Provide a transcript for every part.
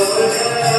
Krishna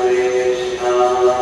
Krishna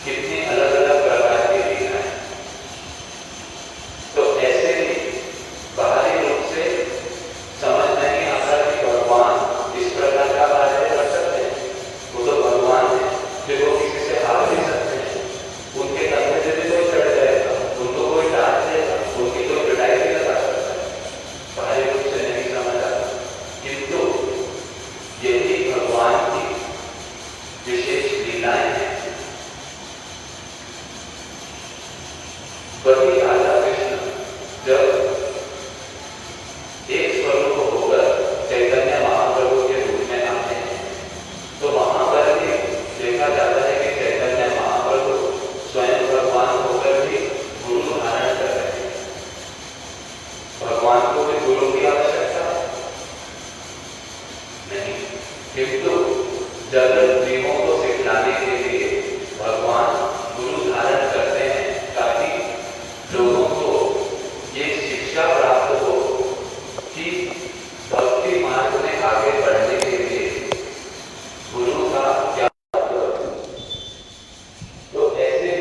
कितनी अलग अलग प्रकार की लीलाएं। तो ऐसे ही बाहरी रूप से समझ नहीं आता कि भगवान इस प्रकार का कार्य कर सकते हैं। वो तो भगवान है, फिर वो किसी से हार भी सकते हैं। उनके कंधे से भी कोई चढ़ जाएगा, उनको कोई डांट देगा, उनकी कोई पिटाई भी लगा सकता है। बाहरी रूप से नहीं समझ आता, किंतु यही भगवान की विशेष लीलाएं हैं। वही राधा कृष्ण जब एक स्वरूप होकर चैतन्य महाप्रभु के रूप में आते हैं, तो वहां पर भी देखा जाता है कि चैतन्य महाप्रभु स्वयं भगवान होकर भी गुरु धारण कर रहे हैं। भगवान को भी गुरु की आवश्यकता नहीं, किंतु जब जीवों को सिखलाने के लिए भगवान गुरु धारण करते हैं ताकि लोगों को ये शिक्षा प्राप्त हो कि भक्ति मार्ग में आगे बढ़ने के लिए गुरु का क्या मतलब। तो ऐसे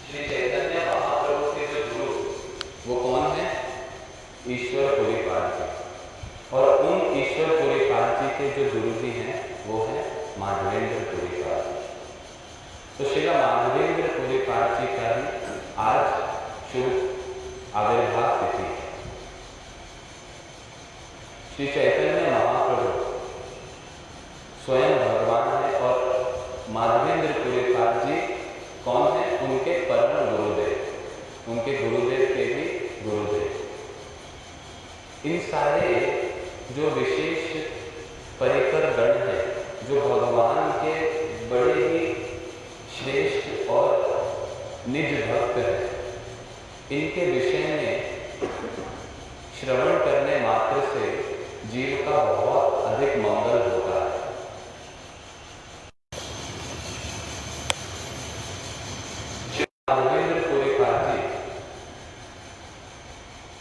श्री चैतन्य महाप्रभु के जो गुरु वो कौन है? ईश्वर पुरीपाद जी। और उन ईश्वर पुरीपाद जी के जो गुरु जी हैं वो है माधवेंद्र पुरीपाद जी। तो श्री माधवेंद्र पुरीपाद जी का ही आज शुभ आविर्भाव तिथि है। श्री चैतन्य महाप्रभु स्वयं भगवान है और माधवेंद्र पुरीपाद जी कौन है? उनके परम गुरुदेव, उनके गुरुदेव के भी गुरुदेव। इन सारे जो विशेष परिकर गण है, जो भगवान के बड़े ही श्रेष्ठ और निज भक्त है, इनके विषय में श्रवण करने मात्र से जीव का बहुत अधिक मंगल होता है। माधवेंद्र पुरीपाद जी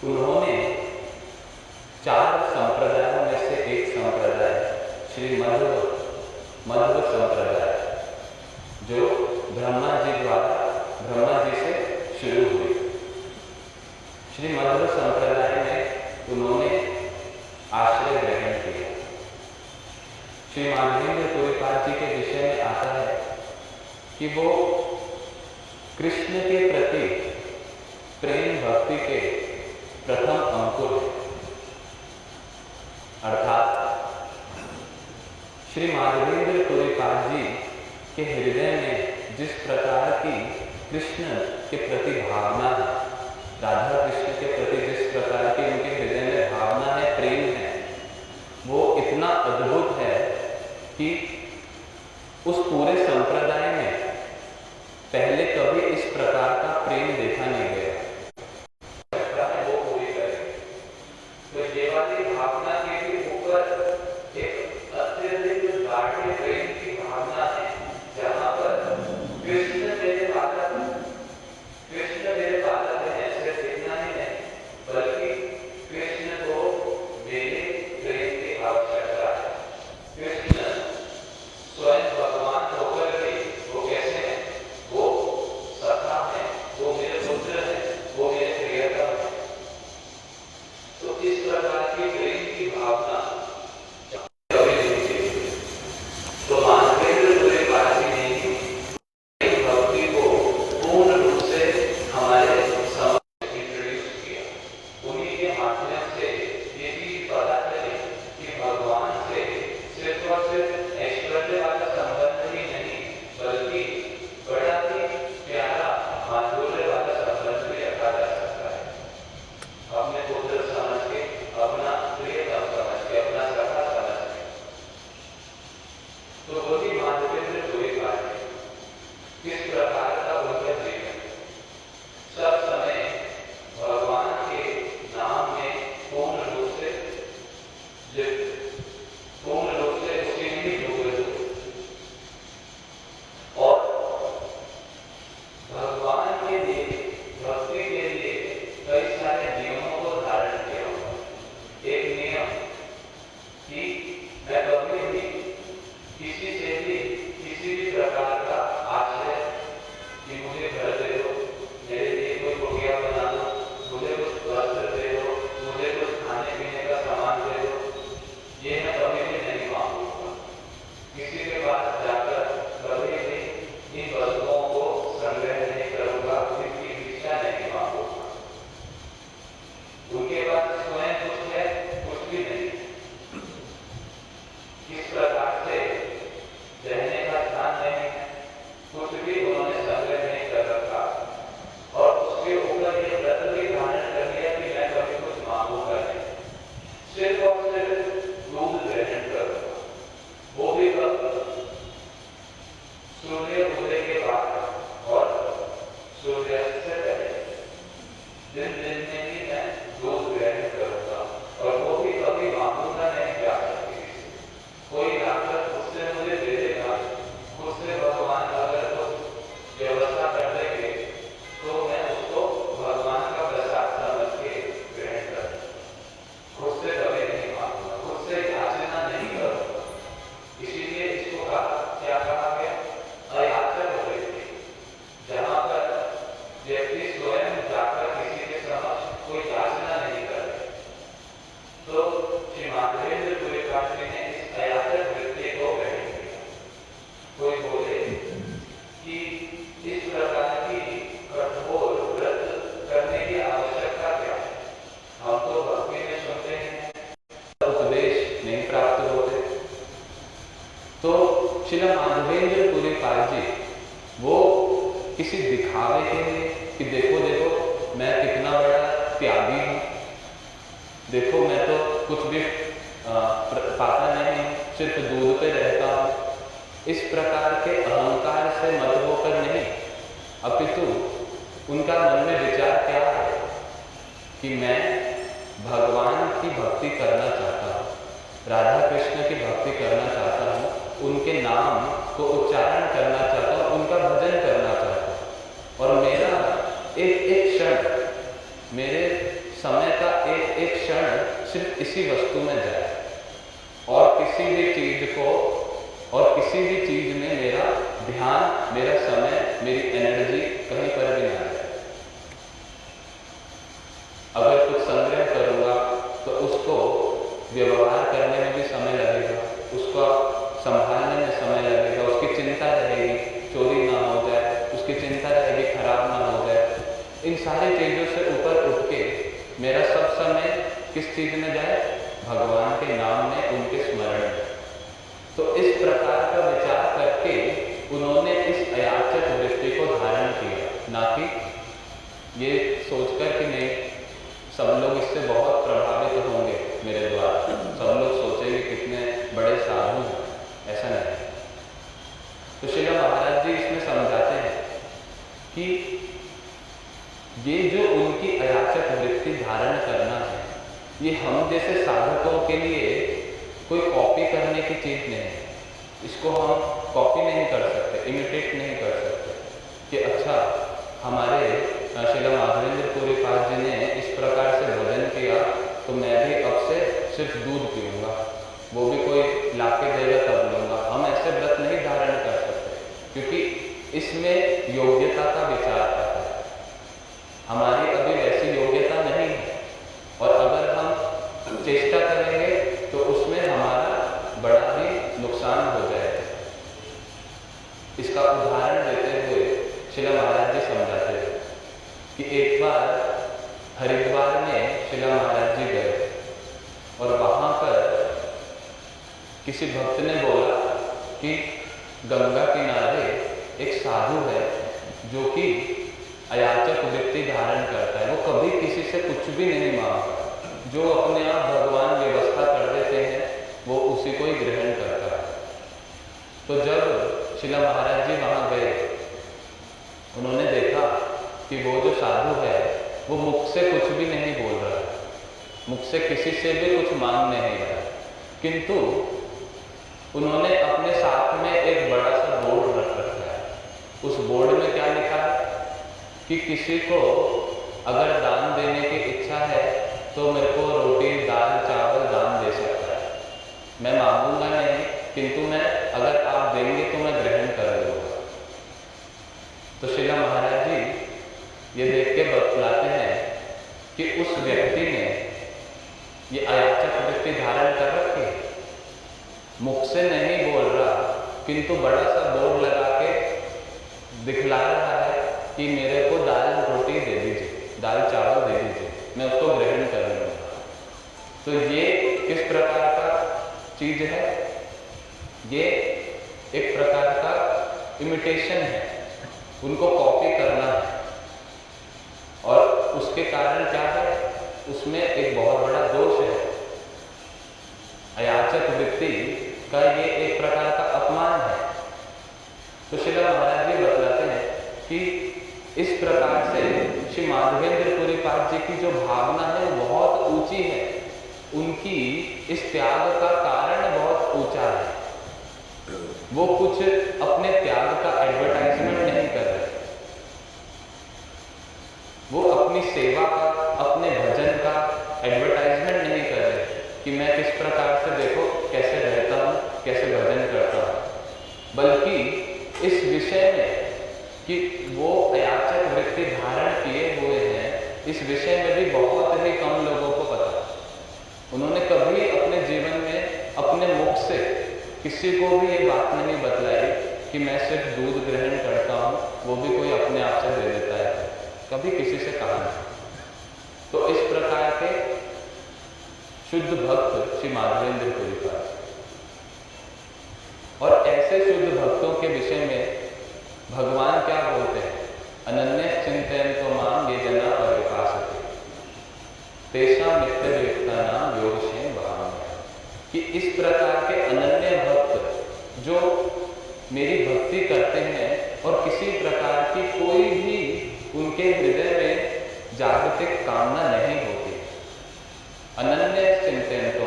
उन्होंने 4 संप्रदायों में से एक संप्रदाय श्री मध्व संप्रदाय, जो ब्रह्मा जी द्वारा ब्रह्मा जी से शुरू हुई। श्री मध्व संप्रदाय में उन्होंने आश्रय ग्रहण किया। श्री माधवेंद्र पुरीपाद जी के विषय में आता है कि वो कृष्ण के प्रति प्रेम भक्ति के प्रथम अंकुर है। अर्थात श्री माधवेंद्र पुरीपाद जी के हृदय में जिस प्रकार की कृष्ण के प्रति भावना है, राधा कृष्ण के प्रति जिस प्रकार की उनके हृदय में भावना है, प्रेम है, वो इतना अद्भुत है कि उस पूरे संप्रदाय में पहले कभी इस प्रकार का प्रेम देखा नहीं गया। वो पूरी करें तो ये वाली भावना के भी ऊपर एक अत्यधिक गाढ़े प्रेम की भावना है, जहां पर कृष्ण मेरे बालक हैं, सिर्फ इतना ही नहीं, बल्कि कृष्ण को मेरे प्रेम की आवश्यकता है। कृष्ण स्वयं भगवान होकर भी वो कैसे हैं? वो सखा है, वो मेरे पुत्र है, वो मेरे प्रियतम है। तो इस प्रकार की प्रेम की भावना कभी नहीं थी। तो माधवेंद्र पुरीपाद जी ने भक्ति को पूर्ण रूप से हमारे समक्ष इंट्रोड्यूस किया। उन्हीं के माध्यम से ये भी पता चले कि भगवान से सिर्फ और सिर्फ ऐश्वर्य वाला संबंध ही नहीं, बल्कि बड़ा ही प्यारा माधुर्य वाला संबंध भी रखा जा सकता है। अपने पुत्र समझ के, अपना प्रियतम समझ के, अपना सखा समझ के। तो वही माधवेंद्र पुरीपाद जी किस प्रकार का उनका जीवन, सब समय भगवान के नाम में पूर्ण रूप से उसके लिए डूबे हुए, और भगवान के लिए, भक्ति के लिए कई सारे नियमों को धारण किया हुआ। एक नियम कि मैं कभी भी किसी से भी किसी भी प्रकार का आश्रय इस प्रकार की कठोर व्रत करने की आवश्यकता क्या है? हम तो भक्ति में सुनते हैं, उपदेश नहीं प्राप्त होते। तो श्रील माधवेंद्र पुरी पाल जी वो किसी दिखावे के लिए कि देखो देखो मैं कितना बड़ा त्यागी हूँ, देखो मैं तो कुछ भी पाता नहीं, सिर्फ दूध पे रहता हूँ, इस प्रकार के अहंकार से मत होकर नहीं, अपितु उनका मन में विचार क्या है कि मैं भगवान की भक्ति करना चाहता हूँ, राधा कृष्ण की भक्ति करना चाहता हूँ, उनके नाम को उच्चारण करना चाहता हूँ, उनका भजन करना चाहता हूँ, और मेरा एक एक क्षण, मेरे समय का एक एक क्षण सिर्फ इसी वस्तु में जाए, और किसी भी चीज को और किसी भी चीज में मेरा ध्यान, मेरा समय, मेरी एनर्जी कहीं पर भी ना जाए। अगर कुछ संग्रह करूंगा तो उसको व्यवहार करने में भी समय लगेगा, उसको संभालने में समय लगेगा, उसकी चिंता रहेगी चोरी ना हो जाए, उसकी चिंता रहेगी खराब ना हो जाए। इन सारी चीजों से ऊपर उठ के मेरा सब समय किस चीज में जाए? भगवान के नाम में, उनके स्मरण में। तो इस प्रकार का विचार करके उन्होंने इस अयाचक वृत्ति को धारण किया, ना कि ये सोचकर कि नहीं सब लोग इससे बहुत प्रभावित होंगे मेरे द्वारा, सब लोग सोचेंगे कितने बड़े साधु हैं, ऐसा नहीं। तो श्री महाराज जी इसमें समझाते हैं कि ये जो उनकी अयाचक वृत्ति धारण करना है, ये हम जैसे साधकों के लिए कोई कॉपी करने की चीज नहीं है। इसको हम कॉपी नहीं कर सकते, इमिटेट नहीं कर सकते कि अच्छा हमारे श्रील माधवेंद्र पुरी पाल जी ने इस प्रकार से भजन किया तो मैं भी अब से सिर्फ दूध पीऊंगा, वो भी कोई लाके देगा तब लूंगा। हम ऐसे व्रत नहीं धारण कर सकते, क्योंकि इसमें योग्यता का विचार आता है। हमारी अभी वैसी योग्यता नहीं है, और अगर हम चेष्टा करेंगे तो उसमें हमारा बड़ा ही नुकसान हो जाएगा। इसका उदाहरण देते हुए श्रील महाराज जी समझाते हैं कि एक बार हरिद्वार में श्रील महाराज जी गए, और वहां पर किसी भक्त ने बोला कि गंगा किनारे एक साधु है जो कि अयाचक वृत्ति धारण करता है, वो कभी किसी से कुछ भी नहीं मांगता, जो अपने आप भगवान व्यवस्था कर देते हैं वो उसी को ही ग्रहण करता है। तो जब श्रील महाराज जी वहां गए, उन्होंने देखा कि वो जो साधु है वो मुख से कुछ भी नहीं बोल रहा है, मुख से किसी से भी कुछ मांग नहीं रहा, किंतु उन्होंने अपने साथ में एक बड़ा सा बोर्ड रख रखा है। उस बोर्ड में क्या लिखा है कि किसी को अगर दान देने की इच्छा है तो मेरे को रोटी दाल चावल दान दे सकता है, मैं मांगूंगा नहीं, किंतु मैं अगर आप देंगे तो मैं ग्रहण कर लूंगा। तो श्रील महाराज जी ये देख के बतलाते हैं कि उस व्यक्ति ने ये अयाचक वृत्ति धारण कर रखी है, मुख से नहीं बोल रहा, किंतु बड़ा सा बोर्ड लगा के दिखला रहा है कि मेरे को दाल रोटी दे दीजिए, दाल चावल दे दीजिए, मैं उसको ग्रहण कर लूंगा। तो ये किस प्रकार का चीज है? ये एक प्रकार का इमिटेशन है, उनको कॉपी करना है, और उसके कारण क्या है, उसमें एक बहुत बड़ा दोष है। अयाचक वृत्ति का ये एक प्रकार का अपमान है। तो श्री महाराज जी बतलाते हैं कि इस प्रकार से श्री माधवेंद्र पुरी पाल जी की जो भावना है वो बहुत ऊंची है, उनकी इस त्याग का कारण बहुत ऊंचा है। वो कुछ अपने त्याग का एडवर्टाइजमेंट नहीं कर रहे, वो अपनी सेवा का, अपने भजन का एडवर्टाइजमेंट नहीं कर रहे कि मैं किस प्रकार से देखो कैसे रहता हूँ, कैसे भजन करता हूँ, बल्कि इस विषय में कि वो अयाचक वृत्ति धारण किए हुए हैं, इस विषय में भी बहुत ही कम लोगों को पता। उन्होंने कभी अपने जीवन में अपने मुख से किसी को भी ये बात नहीं बतलाई कि मैं सिर्फ दूध ग्रहण करता हूँ, वो भी कोई अपने आप से दे देता है, कभी किसी से कहा नहीं। तो इस प्रकार के शुद्ध भक्त श्री माधवेंद्र पुरी पाद। और ऐसे शुद्ध भक्तों के विषय में भगवान क्या बोलते हैं? अनन्य चिंतन तो माम ये जना परिपासते तेषा नित्य वेदता नाम योगक्षेम भावना। कि इस प्रकार के अनन्य भक्त जो मेरी भक्ति करते हैं और किसी प्रकार की कोई भी उनके हृदय में जागतिक कामना नहीं होती, अनन्य चिंतन तो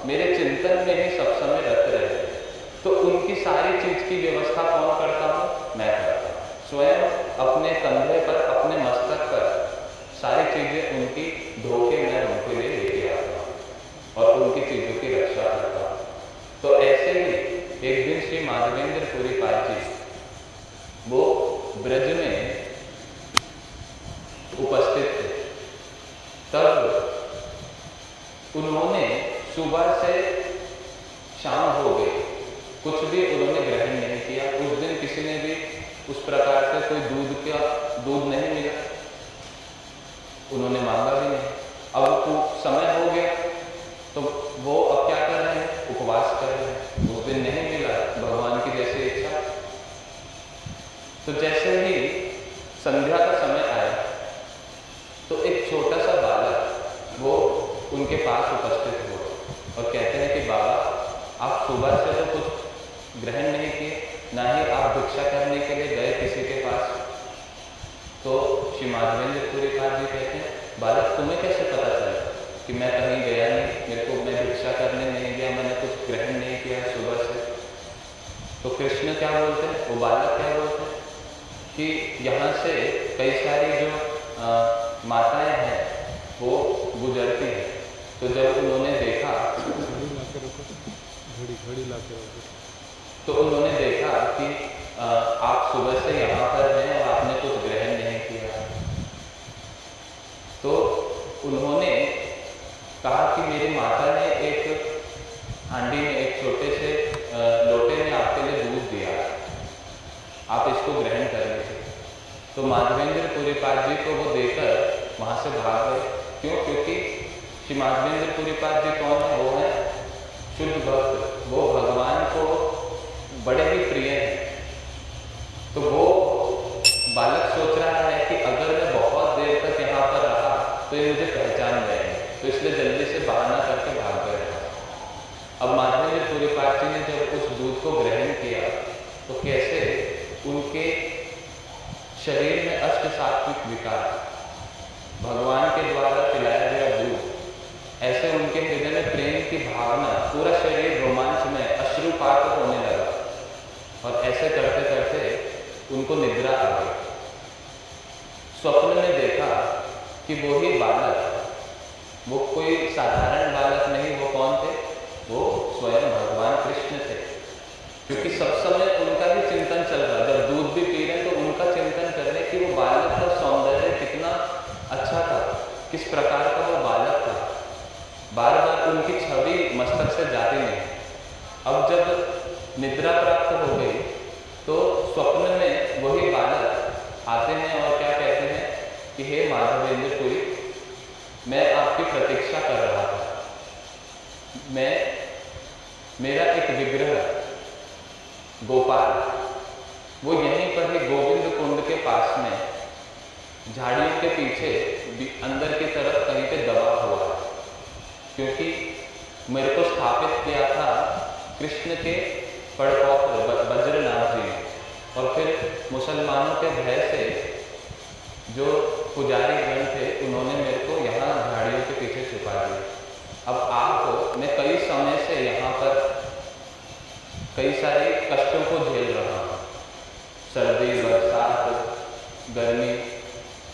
मेरे चिंतन में ही सब समय रत रहे, तो उनकी सारी चीज की व्यवस्था कौन करता हूँ? मैं करता हूँ। स्वयं अपने कंधे पर, अपने मस्तक पर सारी चीजें उनकी धोखे मैं उनके लिए लेके आता हूँ और उनकी चीजों की रक्षा करता हूँ। तो ऐसे ही एक दिन श्री माधवेंद्र पुरी पाद जी वो ब्रज में उपस्थित थे। तब उन्होंने सुबह से शाम हो गई, कुछ भी उन्होंने ग्रहण नहीं किया। उस दिन किसी ने भी उस प्रकार से कोई दूध नहीं मिला, उन्होंने मांगा भी नहीं। अब समय हो गया तो वो अब क्या कर रहे हैं? उपवास कर रहे हैं। उस दिन नहीं मिला भगवान की जैसी इच्छा। तो जैसे ही संध्या का समय आया तो एक छोटा सा बालक वो उनके पास उपस्थित हुआ और कहते हैं कि बाबा, आप सुबह से तो कुछ ग्रहण नहीं किए, ना ही आप भिक्षा करने के लिए गए किसी के पास। तो श्री माधवेंद्र पुरी पाद जी कहते हैं, बालक तुम्हें कैसे पता चला कि मैं कहीं गया नहीं, मैं भिक्षा करने नहीं गया, मैंने कुछ ग्रहण नहीं किया सुबह से? तो कृष्ण क्या बोलते हैं, वो बालक क्या बोलते हैं कि यहाँ से कई सारी जो माताएं हैं वो गुजरती हैं। तो जब उन्होंने देखा तो उन्होंने देखा कि आप सुबह से यहाँ पर हैं और आपने कुछ ग्रहण नहीं किया। तो उन्होंने कहा कि मेरी माता ने एक हांडी में, एक छोटे से लोटे में आपके लिए दूध दिया, आप इसको ग्रहण कर लीजिए। तो माधवेंद्र पुरी पाद जी को वो देकर वहाँ से भाग गए। क्यों? क्योंकि श्री माधवेंद्र पुरी पाद जी कौन है? वो है शुद्ध भक्त, वो भगवान को बड़े ही प्रिय हैं। तो वो बालक सोच रहा है कि अगर मैं बहुत देर तक यहाँ पर रहा तो ये मुझे पहचान जाएंगे, तो इसलिए जल्दी से बहाना करके भाग गए। अब माधवेंद्र पुरी पाद जी ने जब उस दूध को ग्रहण किया तो कैसे उनके शरीर में अष्ट सात्विक विकार, भगवान के द्वारा पिलाया गया दूध, ऐसे उनके हृदय में प्रेम की भावना, पूरा शरीर रोमांच में अश्रुपात होने लगा। और ऐसे करते करते उनको निद्रा आ गई। स्वप्न में देखा कि वो ही बालक, वो कोई साधारण बालक नहीं, वो कौन थे? वो स्वयं भगवान कृष्ण थे। क्योंकि सब समय उनका भी चिंतन चल रहा, जब दूध भी पी रहे तो उनका चिंतन कर रहे कि वो बालक का सौंदर्य कितना अच्छा था, किस प्रकार का वो बालक था। बार बार उनकी छवि मस्तक से जाती नहीं। अब जब निद्रा प्राप्त हो गई तो स्वप्न में वही बालक आते हैं और क्या कहते हैं कि हे माधवेंद्र पुरी, मैं आपकी प्रतीक्षा कर रहा था। मेरा एक विग्रह गोपाल, वो यहीं पर ही गोविंद कुंड के पास में झाड़ियों के पीछे अंदर की तरफ कहीं पे दबा हुआ है। क्योंकि मेरे को स्थापित किया था कृष्ण के पड़पौत्र वज्रनाथ जी ने, और फिर मुसलमानों के भय से जो पुजारी गण थे उन्होंने मेरे को यहाँ झाड़ियों के पीछे छुपा दिया। अब मैं कई समय से यहाँ पर कई सारे कष्टों को झेल रहा हूँ, सर्दी, बरसात, गर्मी,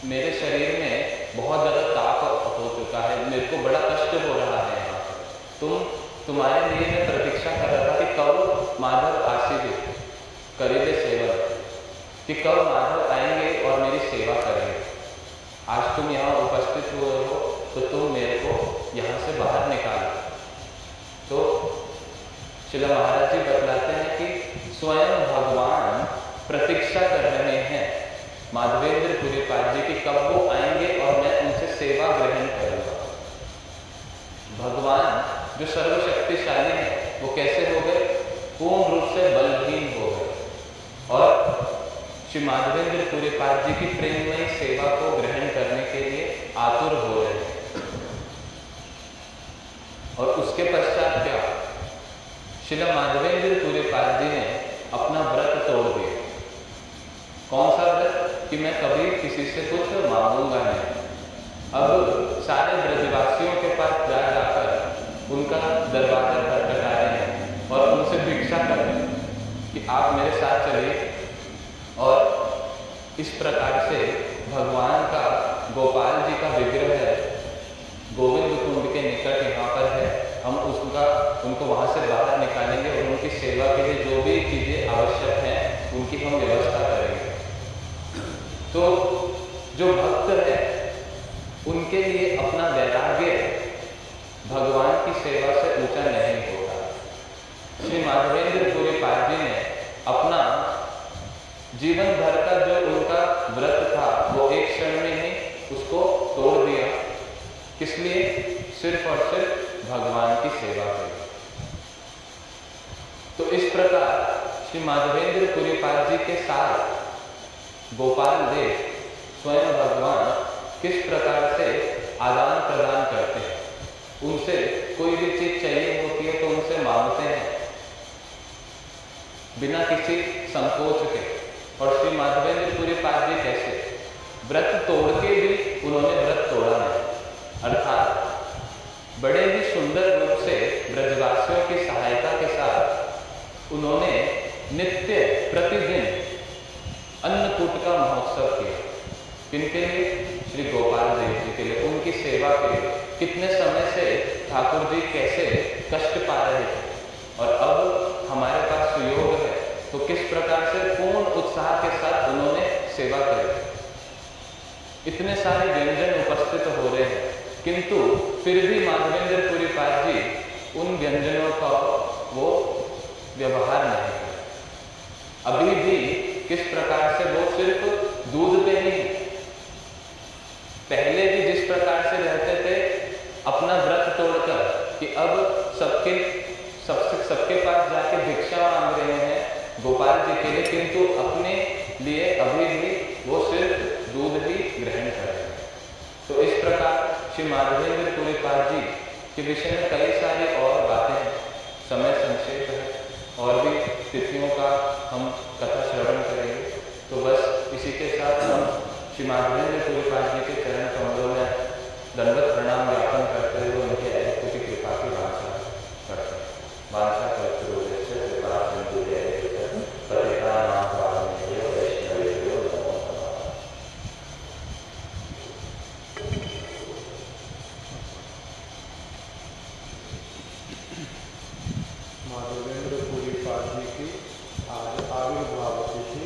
मेरे शरीर में बहुत ज़्यादा ताप हो चुका है, मेरे को बड़ा कष्ट हो रहा है यहाँ पर। तुम्हारे लिए मैं प्रतीक्षा कर रहा था कि कब माधव आशीर्य करेंगे सेवन, कि कब माधव आएंगे और मेरी सेवा करेंगे। आज तुम यहाँ उपस्थित हुए हो तो तुम मेरे को यहाँ से बाहर निकालो। तो श्रील महाराज जी बतलाते हैं कि स्वयं भगवान प्रतीक्षा कर रहे हैं माधवेंद्र पुरीपाद जी की, कब वो आएंगे और मैं उनसे सेवा ग्रहण करूंगा। भगवान जो सर्वशक्तिशाली है वो कैसे हो गए? पूर्ण रूप से बलहीन हो गए और श्री माधवेंद्र पुरीपाद जी की प्रेममयी सेवा को ग्रहण करने के लिए आतुर हो रहे हैं। और उसके पश्चात क्या? श्री माधवेंद्र पुरीपाद जी ने अपना व्रत तोड़ दिया। कौन सा व्रत? कि मैं कभी किसी से कुछ मांगूंगा नहीं। अब सारे ब्रजवासियों के पास जा जाकर उनका दरवाजा खटखटा रहे हैं और उनसे भिक्षा कर रहे हैं कि आप मेरे साथ चलिए। और इस प्रकार से भगवान का गोपाल जी का विग्रह है, गोविंद कुंड के निकट यहाँ पर है। हम उनको वहाँ से बाहर निकालेंगे और उनकी सेवा के लिए जो भी चीज़ें आवश्यक हैं उनकी हम व्यवस्था करेंगे। तो जो भक्त है उनके लिए अपना वैराग्य भगवान की सेवा से ऊंचा नहीं होता। श्री माधवेंद्र पुरीपाद जी ने अपना जीवन भर का जो उनका व्रत था वो एक क्षण में ही उसको तोड़ दिया। किस लिए? सिर्फ और सिर्फ भगवान की सेवा करी। तो इस प्रकार श्री माधवेंद्र पुरीपाद जी के साथ गोपाल देव स्वयं भगवान किस प्रकार से आदान प्रदान करते हैं। उनसे कोई भी चीज चाहिए होती है तो उनसे मांगते हैं बिना किसी संकोच के। और श्री माधवेंद्र पुरीपाद जी कैसे? व्रत तोड़ के भी उन्होंने व्रत तोड़ा नहीं, अर्थात बड़े ही सुंदर रूप से ब्रजवासियों की सहायता के साथ उन्होंने नित्य प्रतिदिन अन्नकूट का महोत्सव किया। किनके लिए? श्री गोपाल देव जी के लिए, उनकी सेवा के लिए। कितने समय से ठाकुर जी कैसे कष्ट पा रहे थे और अब हमारे पास सुयोग है तो किस प्रकार से पूर्ण उत्साह के साथ उन्होंने सेवा करी। इतने सारे व्यंजन उपस्थित हो रहे हैं किंतु फिर भी माधवेंद्र पुरीपाद जी उन व्यंजनों का वो व्यवहार नहीं किया। अभी भी किस प्रकार से वो सिर्फ दूध पे ही, पहले भी जिस प्रकार से रहते थे अपना व्रत तोड़कर कि अब सबके पास जाके भिक्षा मांग रहे हैं गोपाल जी के लिए, किंतु अपने लिए अभी भी वो सिर्फ दूध ही ग्रहण कर रहे हैं। तो इस प्रकार श्री माधवेंद्र पुरीपाद जी के विषय में कई सारी और बातें हैं, समय संक्षेप है और भी तिथियों का हम कथा श्रवण करेंगे। तो बस इसी के साथ हम श्री माधवेंद्र पुरीपाद जी के चरण कमलों में दंडवत प्रणाम ज्ञापन करते हुए उनके ऐसे की कृपा की वांछा करते हैं। वांछा करते हुए कृपा सिंधु पतितानां पावनेभ्यो वैष्णवेभ्यो नमो नमः। माधवेंद्र पुरीपाद जी की आज आविर्भाव तिथि,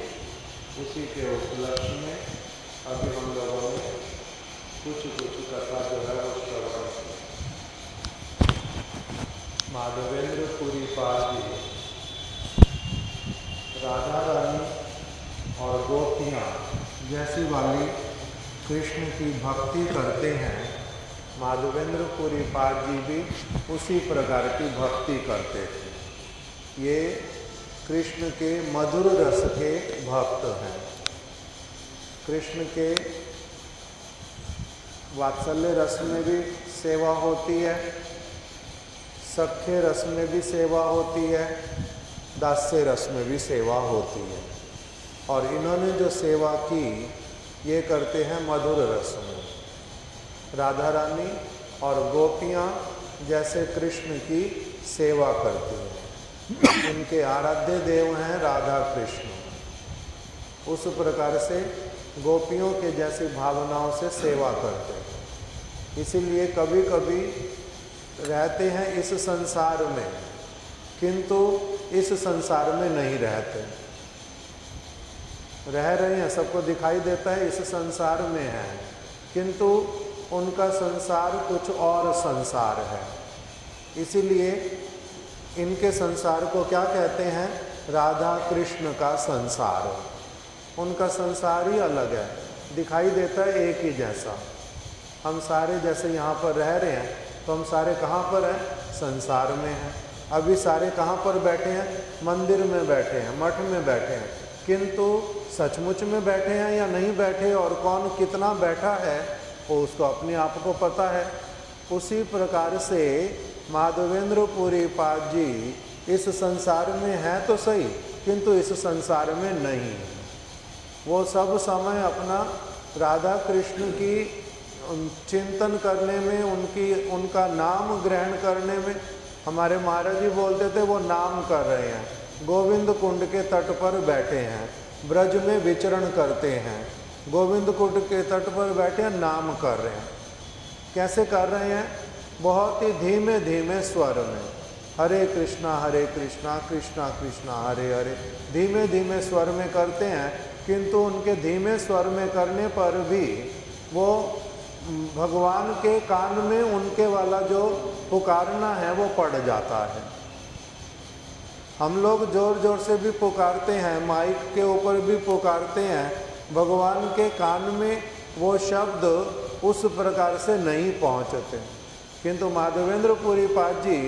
उसी के उपलक्ष्य में अभी हम लोगों ने कुछ कथा जो है वो श्रवण की। माधवेंद्र पुरीपाद जी राधा रानी और गोपियाँ जैसी वाली कृष्ण की भक्ति करते हैं। माधवेंद्र पुरीपाद जी भी उसी प्रकार की भक्ति करते थे। ये कृष्ण के मधुर रस के भक्त हैं। कृष्ण के वात्सल्य रस में भी सेवा होती है, सख्य रस में भी सेवा होती है, दास्य रस में भी सेवा होती है। और इन्होंने जो सेवा की ये करते हैं मधुर रस में। राधा रानी और गोपियाँ जैसे कृष्ण की सेवा करती हैं। इनके आराध्य देव हैं राधा कृष्ण। उस प्रकार से गोपियों के जैसी भावनाओं से सेवा करते हैं। इसीलिए कभी कभी रहते हैं इस संसार में, किंतु इस संसार में नहीं रहते। रह रहे हैं, सबको दिखाई देता है इस संसार में है, किंतु उनका संसार कुछ और संसार है। इसीलिए इनके संसार को क्या कहते हैं? राधा कृष्ण का संसार। उनका संसार ही अलग है, दिखाई देता है एक ही जैसा। हम सारे जैसे यहाँ पर रह रहे हैं तो हम सारे कहाँ पर हैं? संसार में हैं। अभी सारे कहाँ पर बैठे हैं? मंदिर में बैठे हैं, मठ में बैठे हैं, किंतु सचमुच में बैठे हैं या नहीं बैठे और कौन कितना बैठा है वो उसको अपने आप को पता है। उसी प्रकार से माधवेंद्रपुरी पाद जी इस संसार में हैं तो सही, किंतु इस संसार में नहीं है। वो सब समय अपना राधा कृष्ण की चिंतन करने में, उनका नाम ग्रहण करने में, हमारे महाराज जी बोलते थे वो नाम कर रहे हैं, गोविंद कुंड के तट पर बैठे हैं, ब्रज में विचरण करते हैं, गोविंद कुंड के तट पर बैठे हैं, नाम कर रहे हैं। कैसे कर रहे हैं? बहुत ही धीमे धीमे स्वर में, हरे कृष्णा कृष्णा कृष्णा हरे हरे, धीमे धीमे स्वर में करते हैं। किंतु उनके धीमे स्वर में करने पर भी वो भगवान के कान में उनके वाला जो पुकारना है वो पड़ जाता है। हम लोग जोर जोर से भी पुकारते हैं, माइक के ऊपर भी पुकारते हैं, भगवान के कान में वो शब्द उस प्रकार से नहीं पहुंचते। किंतु माधवेंद्रपुरी पाद जी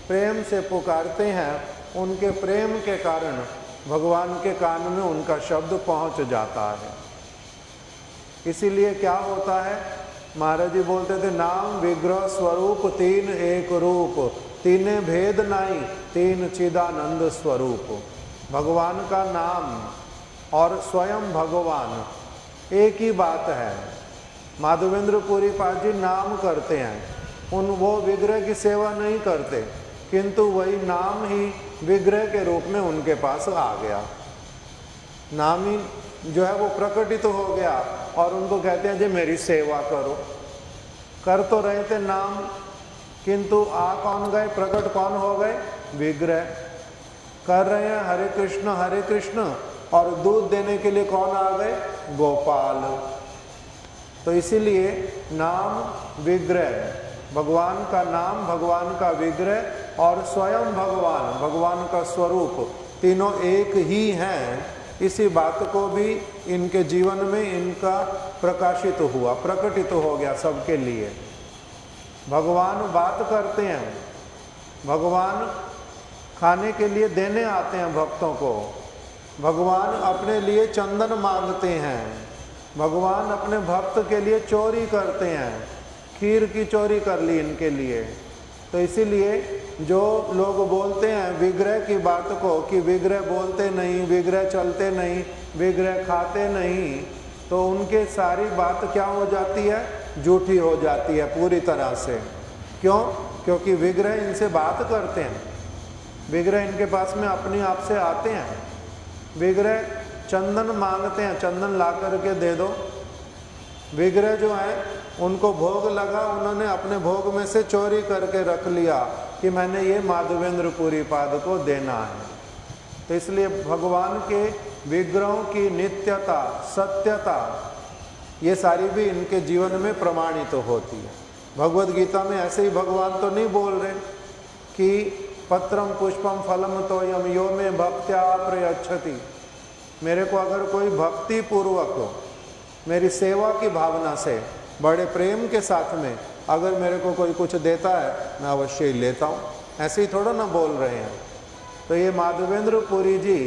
प्रेम से पुकारते हैं, उनके प्रेम के कारण भगवान के कान में उनका शब्द पहुंच जाता है। इसीलिए क्या होता है? महाराज जी बोलते थे, नाम विग्रह स्वरूप तीन एक रूप, तीने भेद नाई तीन चिदानंद स्वरूप। भगवान का नाम और स्वयं भगवान एक ही बात है। माधवेंद्रपुरी पाद जी नाम करते हैं, वो विग्रह की सेवा नहीं करते, किंतु वही नाम ही विग्रह के रूप में उनके पास आ गया। नाम ही जो है वो प्रकटित तो हो गया और उनको कहते हैं जी मेरी सेवा करो। कर तो रहे थे नाम, किंतु आ कौन गए? प्रकट कौन हो गए? विग्रह। कर रहे हैं हरे कृष्ण और दूध देने के लिए कौन आ गए? गोपाल। तो इसीलिए नाम विग्रह, भगवान का नाम, भगवान का विग्रह और स्वयं भगवान का स्वरूप, तीनों एक ही हैं। इसी बात को भी इनके जीवन में इनका प्रकाशित हुआ, प्रकटित हो गया सबके लिए। भगवान बात करते हैं, भगवान खाने के लिए देने आते हैं भक्तों को, भगवान अपने लिए चंदन मांगते हैं, भगवान अपने भक्त के लिए चोरी करते हैं, खीर की चोरी कर ली इनके लिए। तो इसीलिए जो लोग बोलते हैं विग्रह की बात को कि विग्रह बोलते नहीं, विग्रह चलते नहीं, विग्रह खाते नहीं, तो उनके सारी बात क्या हो जाती है? झूठी हो जाती है पूरी तरह से। क्यों? क्योंकि विग्रह इनसे बात करते हैं, विग्रह इनके पास में अपने आप से आते हैं, विग्रह चंदन मांगते हैं, चंदन ला करके दे दो। विग्रह जो है उनको भोग लगा, उन्होंने अपने भोग में से चोरी करके रख लिया कि मैंने ये माधवेंद्रपुरी पाद को देना है। तो इसलिए भगवान के विग्रहों की नित्यता, सत्यता, ये सारी भी इनके जीवन में प्रमाणित होती है। भगवद गीता में ऐसे ही भगवान तो नहीं बोल रहे कि पत्रम पुष्पम फलम तोयम यो में भक्त्या प्रयच्छति, मेरे को अगर कोई भक्ति पूर्वक मेरी सेवा की भावना से बड़े प्रेम के साथ में अगर मेरे को कोई कुछ देता है मैं अवश्य ही लेता हूँ, ऐसे ही थोड़ा ना बोल रहे हैं। तो ये माधवेंद्रपुरी जी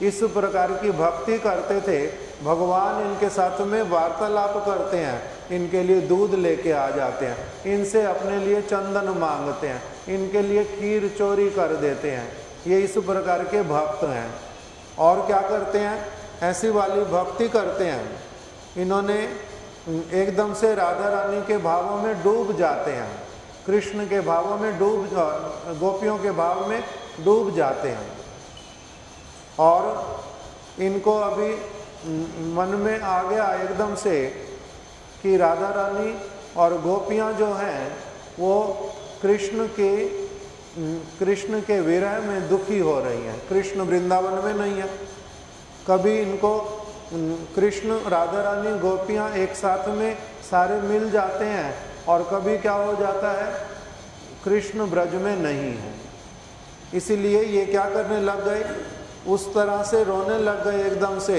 इस प्रकार की भक्ति करते थे, भगवान इनके साथ में वार्तालाप करते हैं, इनके लिए दूध लेके आ जाते हैं, इनसे अपने लिए चंदन मांगते हैं, इनके लिए खीर चोरी कर देते हैं। ये इस प्रकार के भक्त हैं। और क्या करते हैं? ऐसी वाली भक्ति करते हैं, इन्होंने एकदम से राधा रानी के भावों में डूब जाते हैं, कृष्ण के भावों में गोपियों के भाव में डूब जाते हैं। और इनको अभी मन में आ गया एकदम से कि राधा रानी और गोपियां जो हैं वो कृष्ण के विरह में दुखी हो रही हैं, कृष्ण वृंदावन में नहीं है। कभी इनको कृष्ण, राधा रानी, गोपियाँ एक साथ में सारे मिल जाते हैं और कभी क्या हो जाता है? कृष्ण ब्रज में नहीं है। इसीलिए ये क्या करने लग गए? उस तरह से रोने लग गए एकदम से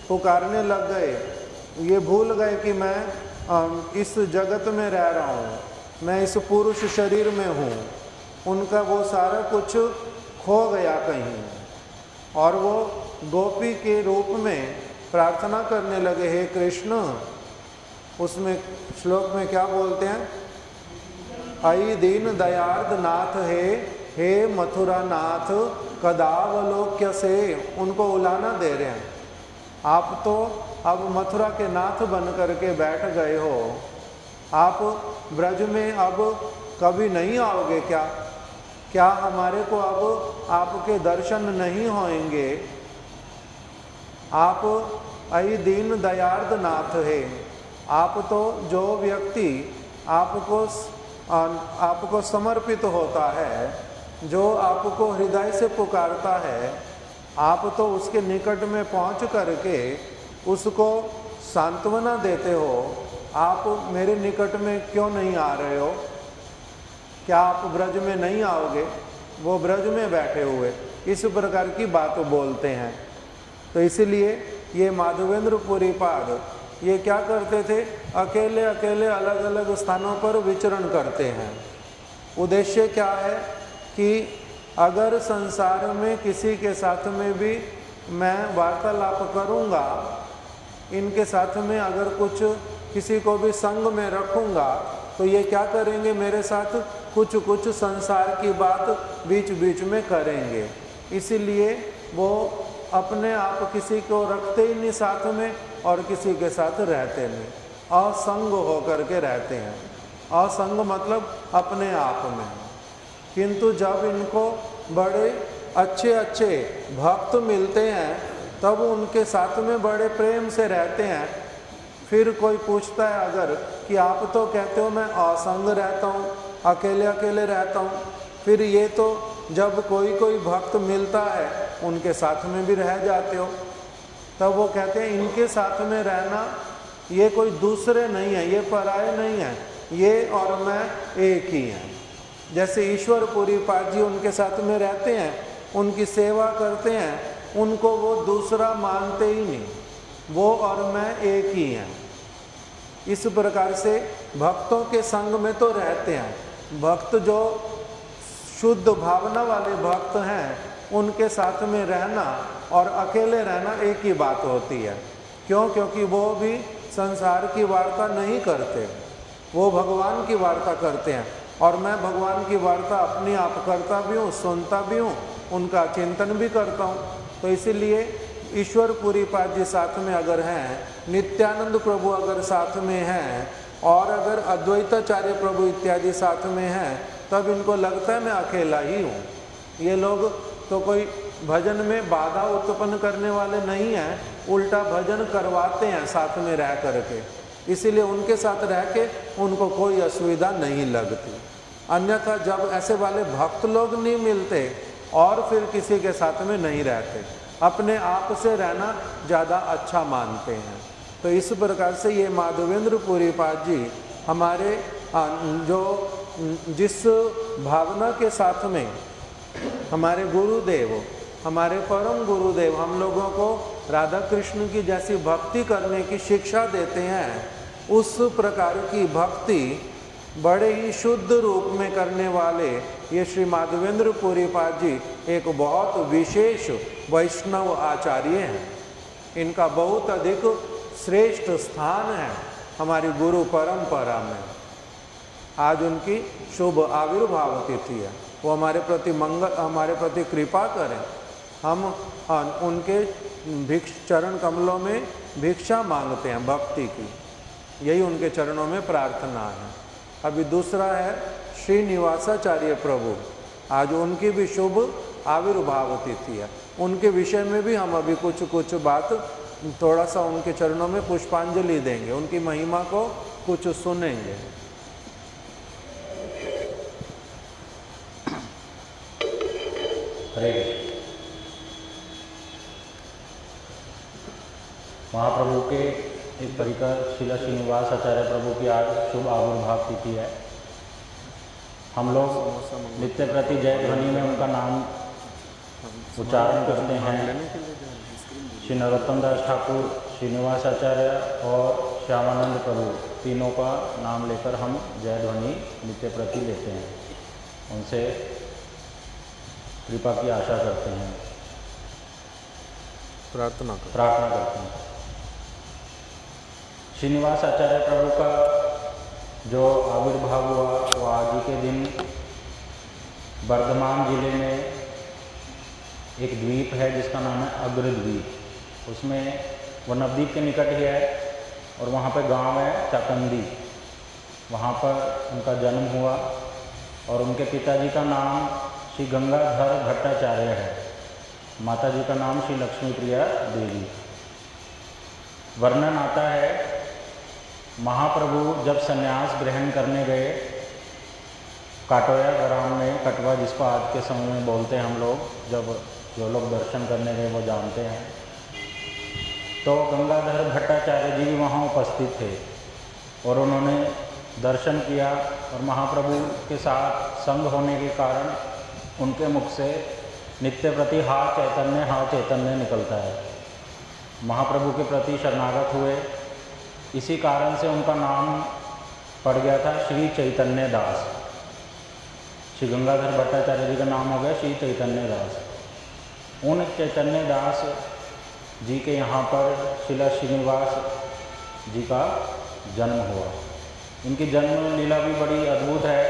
पुकारने लग गए, ये भूल गए कि मैं इस जगत में रह रहा हूँ, मैं इस पुरुष शरीर में हूँ। उनका वो सारा कुछ खो गया कहीं, और वो गोपी के रूप में प्रार्थना करने लगे, हे कृष्ण। उसमें श्लोक में क्या बोलते हैं, अयि दीन दयार्द नाथ हे मथुरा नाथ कदावलोक्य से, उनको उलाना दे रहे हैं। आप तो अब मथुरा के नाथ बन करके बैठ गए हो, आप ब्रज में अब कभी नहीं आओगे क्या? क्या हमारे को अब आपके दर्शन नहीं होंगे? आप अयि दीन दयार्द नाथ है, आप तो जो व्यक्ति आपको समर्पित होता है, जो आपको हृदय से पुकारता है, आप तो उसके निकट में पहुंच करके उसको सांत्वना देते हो। आप मेरे निकट में क्यों नहीं आ रहे हो? क्या आप ब्रज में नहीं आओगे? वो ब्रज में बैठे हुए इस प्रकार की बात बोलते हैं। तो इसलिए ये माधवेंद्रपुरी पाद ये क्या करते थे, अकेले अकेले अलग अलग स्थानों पर विचरण करते हैं। उद्देश्य क्या है कि अगर संसार में किसी के साथ में भी मैं वार्तालाप करूँगा, इनके साथ में अगर कुछ किसी को भी संग में रखूँगा, तो ये क्या करेंगे, मेरे साथ कुछ कुछ संसार की बात बीच बीच में करेंगे। इसीलिए वो अपने आप किसी को रखते ही नहीं साथ में और किसी के साथ रहते नहीं, असंग होकर के रहते हैं। असंग मतलब अपने आप में। किंतु जब इनको बड़े अच्छे अच्छे भक्त मिलते हैं, तब उनके साथ में बड़े प्रेम से रहते हैं। फिर कोई पूछता है अगर कि आप तो कहते हो मैं असंग रहता हूँ, अकेले अकेले रहता हूँ, फिर ये तो जब कोई कोई भक्त मिलता है उनके साथ में भी रह जाते हो। तब वो कहते हैं इनके साथ में रहना ये कोई दूसरे नहीं है, ये पराये नहीं है, ये और मैं एक ही हैं। जैसे ईश्वरपुरी पाद जी उनके साथ में रहते हैं, उनकी सेवा करते हैं, उनको वो दूसरा मानते ही नहीं, वो और मैं एक ही हैं। इस प्रकार से भक्तों के संग में तो रहते हैं। भक्त जो शुद्ध भावना वाले भक्त हैं, उनके साथ में रहना और अकेले रहना एक ही बात होती है। क्यों? क्योंकि वो भी संसार की वार्ता नहीं करते, वो भगवान की वार्ता करते हैं। और मैं भगवान की वार्ता अपनी आप करता भी हूँ, सुनता भी हूँ, उनका चिंतन भी करता हूँ। तो इसीलिए ईश्वरपुरी पाद जी साथ में अगर हैं, नित्यानंद प्रभु अगर साथ में हैं, और अगर अद्वैताचार्य प्रभु इत्यादि साथ में हैं, तब इनको लगता है मैं अकेला ही हूँ। ये लोग तो कोई भजन में बाधा उत्पन्न करने वाले नहीं हैं, उल्टा भजन करवाते हैं साथ में रह करके। इसीलिए उनके साथ रह के उनको कोई असुविधा नहीं लगती। अन्यथा जब ऐसे वाले भक्त लोग नहीं मिलते और फिर किसी के साथ में नहीं रहते, अपने आप से रहना ज़्यादा अच्छा मानते हैं। तो इस प्रकार से ये माधवेंद्रपुरी पाद जी हमारे जो जिस भावना के साथ में हमारे गुरुदेव, हमारे परम गुरुदेव हम लोगों को राधा कृष्ण की जैसी भक्ति करने की शिक्षा देते हैं, उस प्रकार की भक्ति बड़े ही शुद्ध रूप में करने वाले ये श्री माधवेंद्रपुरी पाद जी एक बहुत विशेष वैष्णव आचार्य हैं। इनका बहुत अधिक श्रेष्ठ स्थान है हमारी गुरु परंपरा में। आज उनकी शुभ आविर्भाव तिथि है। वो हमारे प्रति कृपा करें। हम उनके चरण कमलों में भिक्षा मांगते हैं भक्ति की, यही उनके चरणों में प्रार्थना है। अभी दूसरा है श्रीनिवासाचार्य प्रभु, आज उनकी भी शुभ आविर्भाव तिथि है। उनके विषय में भी हम अभी कुछ बात थोड़ा सा उनके चरणों में पुष्पांजलि देंगे, उनकी महिमा को कुछ सुनेंगे। हरे महाप्रभु के एक परिकर श्रील श्रीनिवास आचार्य प्रभु की आज शुभ आविर्भाव तिथि है। हम लोग नित्य प्रति जय ध्वनि में उनका नाम उच्चारण करते हैं। श्री नरोत्तम दास ठाकुर, श्रीनिवास आचार्य और श्यामानंद प्रभु, तीनों का नाम लेकर हम जय ध्वनि नित्य प्रति लेते हैं। उनसे कृपा की आशा करते हैं, प्रार्थना करते हैं। श्रीनिवास आचार्य प्रभु का जो आविर्भाव हुआ वो आज ही के दिन वर्धमान जिले में एक द्वीप है जिसका नाम है अग्रद्वीप। उसमें वो नवद्वीप के निकट ही है और वहाँ पे गांव है चाकंदी, वहाँ पर उनका जन्म हुआ और उनके पिताजी का नाम श्री गंगाधर भट्टाचार्य है, माताजी का नाम श्री लक्ष्मी प्रिया देवी। वर्णन आता है महाप्रभु जब संन्यास ग्रहण करने गए काटोया ग्राम में, कटवा जिसको आज के समय में बोलते हैं हम लोग, जब जो लोग दर्शन करने गए वो जानते हैं, तो गंगाधर भट्टाचार्य जी भी वहाँ उपस्थित थे और उन्होंने दर्शन किया और महाप्रभु के साथ संग होने के कारण उनके मुख से नित्य प्रति हा चैतन्य निकलता है। महाप्रभु के प्रति शरणागत हुए, इसी कारण से उनका नाम पड़ गया था श्री चैतन्य दास। श्री गंगाधर भट्टाचार्य जी का नाम हो गया श्री चैतन्य दास। उन चैतन्य दास जी के यहाँ पर शिला श्रीनिवास जी का जन्म हुआ। इनकी जन्म लीला भी बड़ी अद्भुत है।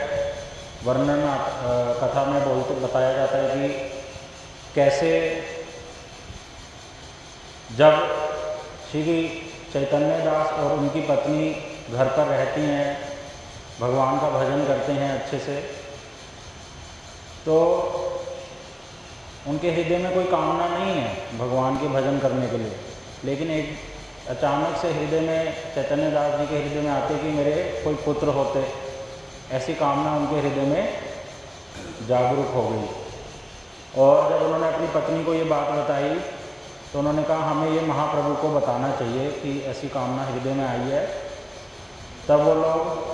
वर्णन कथा में बताया जाता है कि कैसे जब श्री चैतन्य दास और उनकी पत्नी घर पर रहती हैं, भगवान का भजन करते हैं अच्छे से, तो उनके हृदय में कोई कामना नहीं है भगवान के भजन करने के लिए, लेकिन एक अचानक से हृदय में चैतन्य दास जी के हृदय में आते कि मेरे कोई पुत्र होते, ऐसी कामना उनके हृदय में जागरूक हो गई। और जब उन्होंने अपनी पत्नी को ये बात बताई तो उन्होंने कहा हमें ये महाप्रभु को बताना चाहिए कि ऐसी कामना हृदय में आई है। तब वो लोग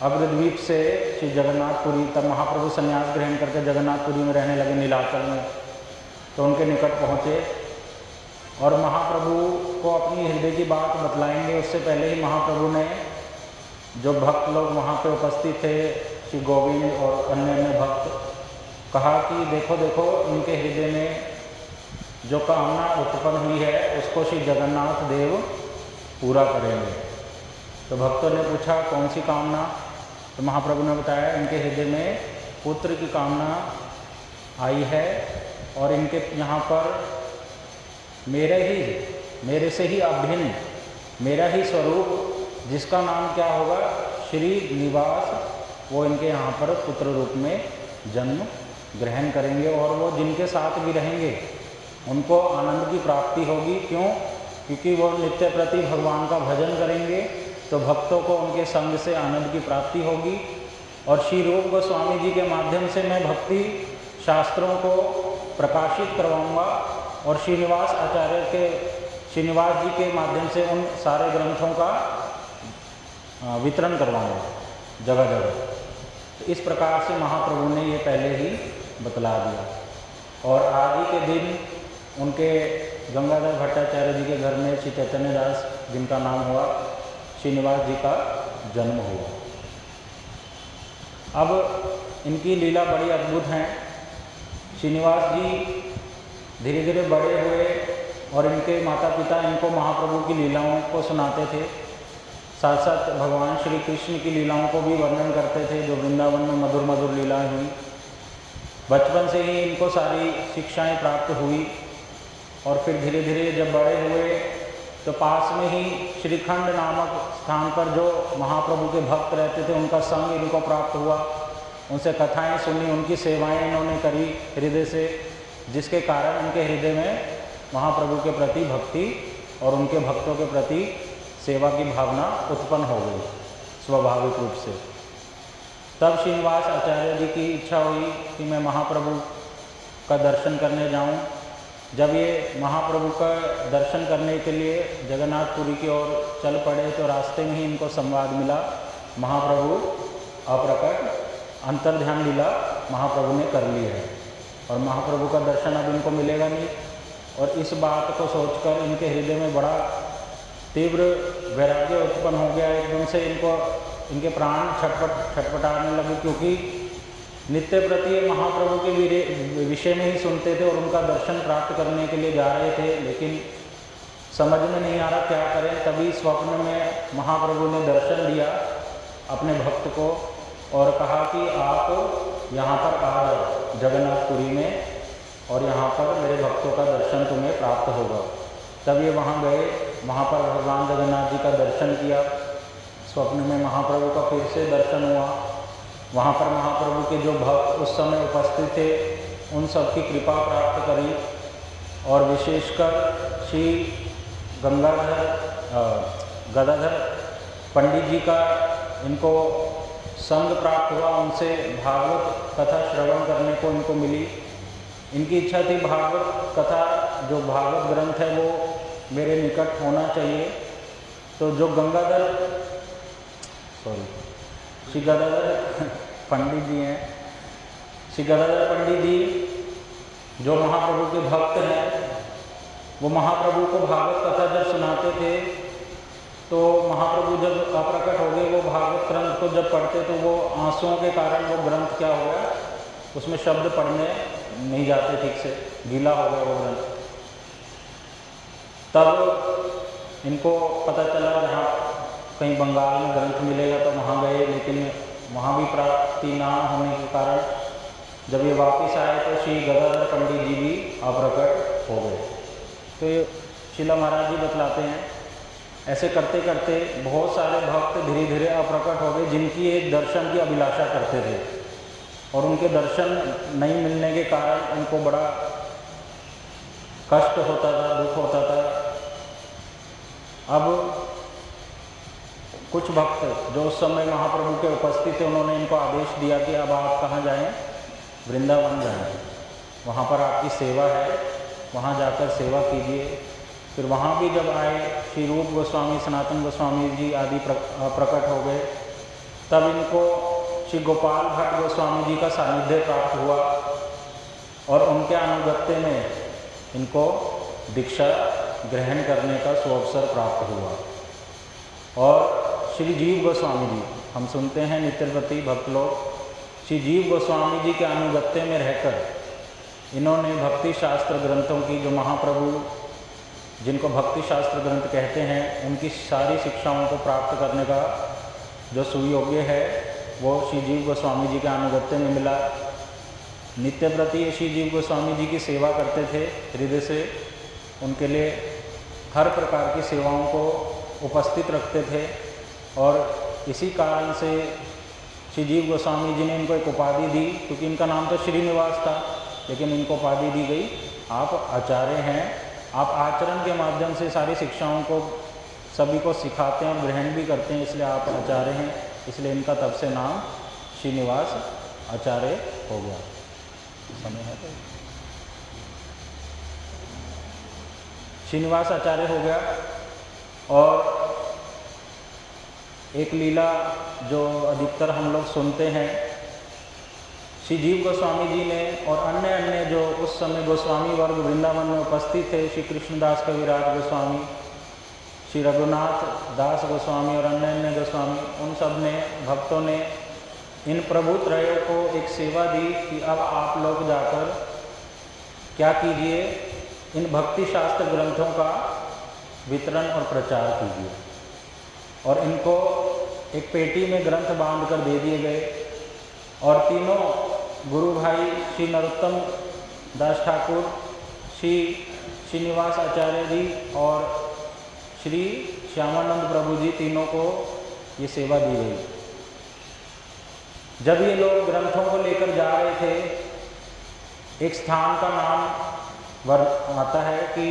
अग्रद्वीप से श्री जगन्नाथपुरी, तब महाप्रभु संन्यास ग्रहण करके जगन्नाथपुरी में रहने लगे नीलाचल में, तो उनके निकट पहुँचे और महाप्रभु को अपनी हृदय की बात बतलाएंगे उससे पहले ही महाप्रभु ने जो भक्त लोग वहाँ पे उपस्थित थे, श्री गोविंद और अन्य भक्त, कहा कि देखो देखो इनके हृदय में जो कामना उत्पन्न हुई है उसको श्री जगन्नाथ देव पूरा करेंगे। तो भक्तों ने पूछा कौन सी कामना, तो महाप्रभु ने बताया इनके हृदय में पुत्र की कामना आई है और इनके यहाँ पर मेरे से ही अभिन्न मेरा ही स्वरूप जिसका नाम क्या होगा श्री निवास, वो इनके यहाँ पर पुत्र रूप में जन्म ग्रहण करेंगे और वो जिनके साथ भी रहेंगे उनको आनंद की प्राप्ति होगी। क्यों? क्योंकि वो नित्य प्रति भगवान का भजन करेंगे तो भक्तों को उनके संग से आनंद की प्राप्ति होगी। और श्री रूप गोस्वामी जी के माध्यम से मैं भक्ति शास्त्रों को प्रकाशित करवाऊंगा और श्रीनिवास आचार्य के श्रीनिवास जी के माध्यम से उन सारे ग्रंथों का वितरण करवाऊंगा जगह जगह। तो इस प्रकार से महाप्रभु ने ये पहले ही बतला दिया। और आज ही के दिन उनके गंगाधर भट्टाचार्य जी के घर में श्री चैतन्य दास जिनका नाम हुआ श्रीनिवास जी का जन्म हुआ। अब इनकी लीला बड़ी अद्भुत है। श्रीनिवास जी धीरे धीरे बड़े हुए और इनके माता पिता इनको महाप्रभु की लीलाओं को सुनाते थे, साथ साथ भगवान श्री कृष्ण की लीलाओं को भी वर्णन करते थे जो वृंदावन में मधुर मधुर लीलाएं हुई। बचपन से ही इनको सारी शिक्षाएं प्राप्त हुई और फिर धीरे धीरे जब बड़े हुए तो पास में ही श्रीखंड नामक स्थान पर जो महाप्रभु के भक्त रहते थे उनका संग इनको प्राप्त हुआ, उनसे कथाएं सुनी, उनकी सेवाएं इन्होंने करी हृदय से, जिसके कारण उनके हृदय में महाप्रभु के प्रति भक्ति और उनके भक्तों के प्रति सेवा की भावना उत्पन्न हो गई स्वाभाविक रूप से। तब श्रीनिवास आचार्य जी की इच्छा हुई कि मैं महाप्रभु का दर्शन करने जाऊं। जब ये महाप्रभु का दर्शन करने के लिए जगन्नाथपुरी की ओर चल पड़े तो रास्ते में ही इनको संवाद मिला, महाप्रभु अप्रकट अंतर्ध्यान लीला महाप्रभु ने कर ली है और महाप्रभु का दर्शन अब इनको मिलेगा नहीं। और इस बात को सोचकर इनके हृदय में बड़ा तीव्र वैराग्य उत्पन्न हो गया। एकदम से इनके प्राण छटपटाने लगे, क्योंकि नित्य प्रति ये महाप्रभु के विषय में ही सुनते थे और उनका दर्शन प्राप्त करने के लिए जा रहे थे, लेकिन समझ में नहीं आ रहा क्या करें। तभी स्वप्न में महाप्रभु ने दर्शन दिया अपने भक्त को और कहा कि आप यहाँ पर आ जाओ जगन्नाथपुरी में, और यहाँ पर मेरे भक्तों का दर्शन तुम्हें प्राप्त होगा। तब ये वहाँ गए, वहाँ पर भगवान जगन्नाथ जी का दर्शन किया। स्वप्न में महाप्रभु का फिर से दर्शन हुआ। वहाँ पर महाप्रभु के जो भक्त उस समय उपस्थित थे उन सब की कृपा प्राप्त करी, और विशेषकर श्री गदाधर पंडित जी का इनको संग प्राप्त हुआ। उनसे भागवत कथा श्रवण करने को इनको मिली। इनकी इच्छा थी भागवत कथा, जो भागवत ग्रंथ है वो मेरे निकट होना चाहिए। तो जो श्री गदाधर पंडित जी हैं, श्री गदाधर पंडित जी जो महाप्रभु के भक्त हैं, वो महाप्रभु को भागवत कथा जब सुनाते थे तो महाप्रभु जब अप्रकट हो गए, वो भागवत ग्रंथ को जब पढ़ते तो वो आंसुओं के कारण वो ग्रंथ क्या हो गया, उसमें शब्द पढ़ने नहीं जाते ठीक से, गीला हो गया वो ग्रंथ। तब इनको पता चला जहाँ कहीं बंगाल में ग्रंथ मिलेगा तो वहाँ गए, लेकिन वहाँ भी प्राप्ति ना होने के कारण जब ये वापस आए तो श्री गदाधर पंडित जी भी अप्रकट हो गए। तो ये शिला महाराज जी बतलाते हैं, ऐसे करते करते बहुत सारे भक्त धीरे धीरे अप्रकट हो गए, जिनकी एक दर्शन की अभिलाषा करते थे, और उनके दर्शन नहीं मिलने के कारण उनको बड़ा कष्ट होता था, दुख होता था। अब कुछ भक्त जो उस समय महाप्रभु के उपस्थित थे, उन्होंने इनको आदेश दिया कि अब आप कहाँ जाएं, वृंदावन जाएं, वहाँ पर आपकी सेवा है, वहाँ जाकर सेवा कीजिए। फिर वहाँ भी जब आए, श्री रूप गोस्वामी, सनातन गोस्वामी जी आदि प्रकट हो गए। तब इनको श्री गोपाल भट्ट गोस्वामी जी का सानिध्य प्राप्त हुआ, और उनके अनुगत्य में इनको दीक्षा ग्रहण करने का सुअवसर प्राप्त हुआ। और श्री जीव गोस्वामी जी, हम सुनते हैं नित्यव्रती भक्त लोग, श्री जीव गोस्वामी जी के अनुगत्य में रहकर इन्होंने भक्ति शास्त्र ग्रंथों की, जो महाप्रभु जिनको भक्ति शास्त्र ग्रंथ कहते हैं, उनकी सारी शिक्षाओं को प्राप्त करने का जो सुयोग्य है वो श्री जीव गोस्वामी जी के अनुगत्य में मिला। नित्यव्रती श्री जीव गोस्वामी जी की सेवा करते थे हृदय से, उनके लिए हर प्रकार की सेवाओं को उपस्थित रखते थे, और इसी कारण से श्री जीव गोस्वामी जी ने इनको एक उपाधि दी, क्योंकि इनका नाम तो श्रीनिवास था, लेकिन इनको उपाधि दी गई आप आचार्य हैं, आप आचरण के माध्यम से सारी शिक्षाओं को सभी को सिखाते हैं और ग्रहण भी करते हैं, इसलिए आप आचार्य हैं। इसलिए इनका तब से नाम श्रीनिवास आचार्य हो गया। समय है तो श्रीनिवास आचार्य हो गया। और एक लीला जो अधिकतर हम लोग सुनते हैं, श्री जीव गोस्वामी जी ने और अन्य जो उस समय गोस्वामी वर्ग वृंदावन में उपस्थित थे, श्री कृष्णदास कविराज गोस्वामी, श्री रघुनाथ दास गोस्वामी और अन्य गोस्वामी, उन सब ने भक्तों ने इन प्रभु त्रयों को एक सेवा दी कि अब आप लोग जाकर क्या कीजिए, इन भक्ति शास्त्र ग्रंथों का वितरण और प्रचार कीजिए। और इनको एक पेटी में ग्रंथ बांध कर दे दिए गए, और तीनों गुरु भाई श्री नरोत्तम दास ठाकुर, श्री श्रीनिवास आचार्य जी और श्री श्यामानंद प्रभु जी, तीनों को ये सेवा दी गई। जब ये लोग ग्रंथों को लेकर जा रहे थे, एक स्थान का नाम आता है कि